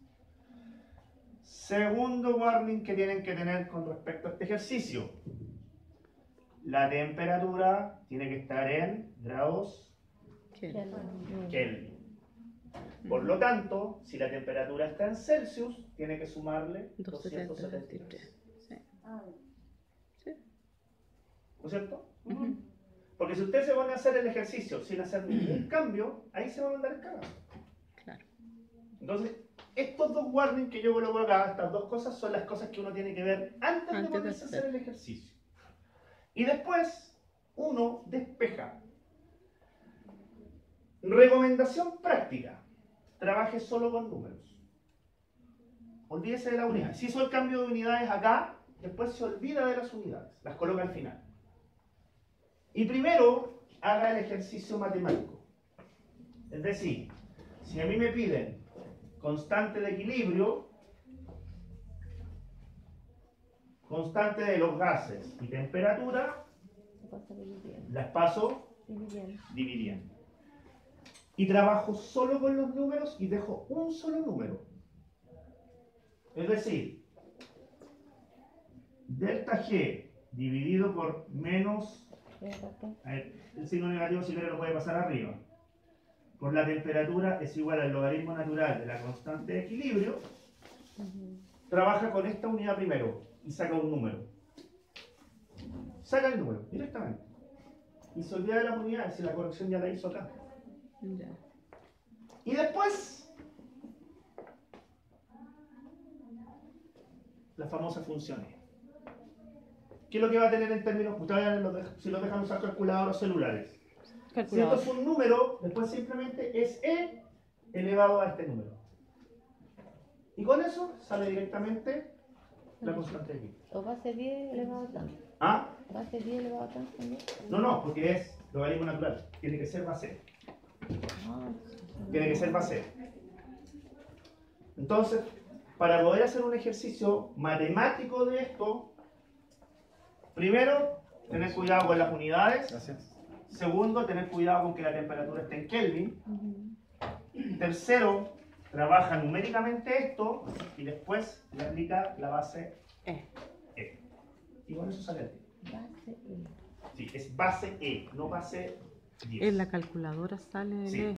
Segundo warning que tienen que tener con respecto a este ejercicio. La temperatura tiene que estar en grados Kelvin. Por lo tanto, si la temperatura está en Celsius, tiene que sumarle 273. Sí. Sí. ¿No es cierto? Porque si usted se pone a hacer el ejercicio sin hacer ningún cambio, ahí se va a mandar el cagado. Claro. Entonces, estos dos warnings que yo coloco acá, estas dos cosas, son las cosas que uno tiene que ver antes de ponerse a hacer el ejercicio. Y después, uno despeja. Recomendación práctica. Trabaje solo con números. Olvídese de la unidad. Si hizo el cambio de unidades acá, después se olvida de las unidades. Las coloca al final. Y primero, haga el ejercicio matemático. Es decir, si a mí me piden constante de equilibrio, constante de los gases y temperatura, las paso dividiendo. Y trabajo solo con los números y dejo un solo número. Es decir, delta G dividido por menos, el signo negativo si quiere lo puede pasar arriba, por la temperatura es igual al logaritmo natural de la constante de equilibrio trabaja con esta unidad primero y saca un número. Saca el número directamente. Y se olvida de las unidades si la corrección ya la hizo acá. Ya. Y después, las famosas funciones. ¿Qué es lo que va a tener en términos? Ustedes si lo dejan usar calculadoras celulares. Si esto Calculador. es un número, después simplemente es e elevado a este número. Y con eso sale directamente la constante de aquí. O base 10 elevado a tanto. ¿Ah? Base 10 elevado a tanto también. No, porque es logaritmo natural. Tiene que ser base. Ah, Tiene que ser base. Entonces, para poder hacer un ejercicio matemático de esto, primero, tener cuidado con las unidades. Gracias. Segundo, tener cuidado con que la temperatura esté en Kelvin. ujú. Tercero, trabaja numéricamente esto y después le aplica la base E. Y con eso sale el tiro. Base E. Sí, es base E, no base 10. En la calculadora sale el Sí. E.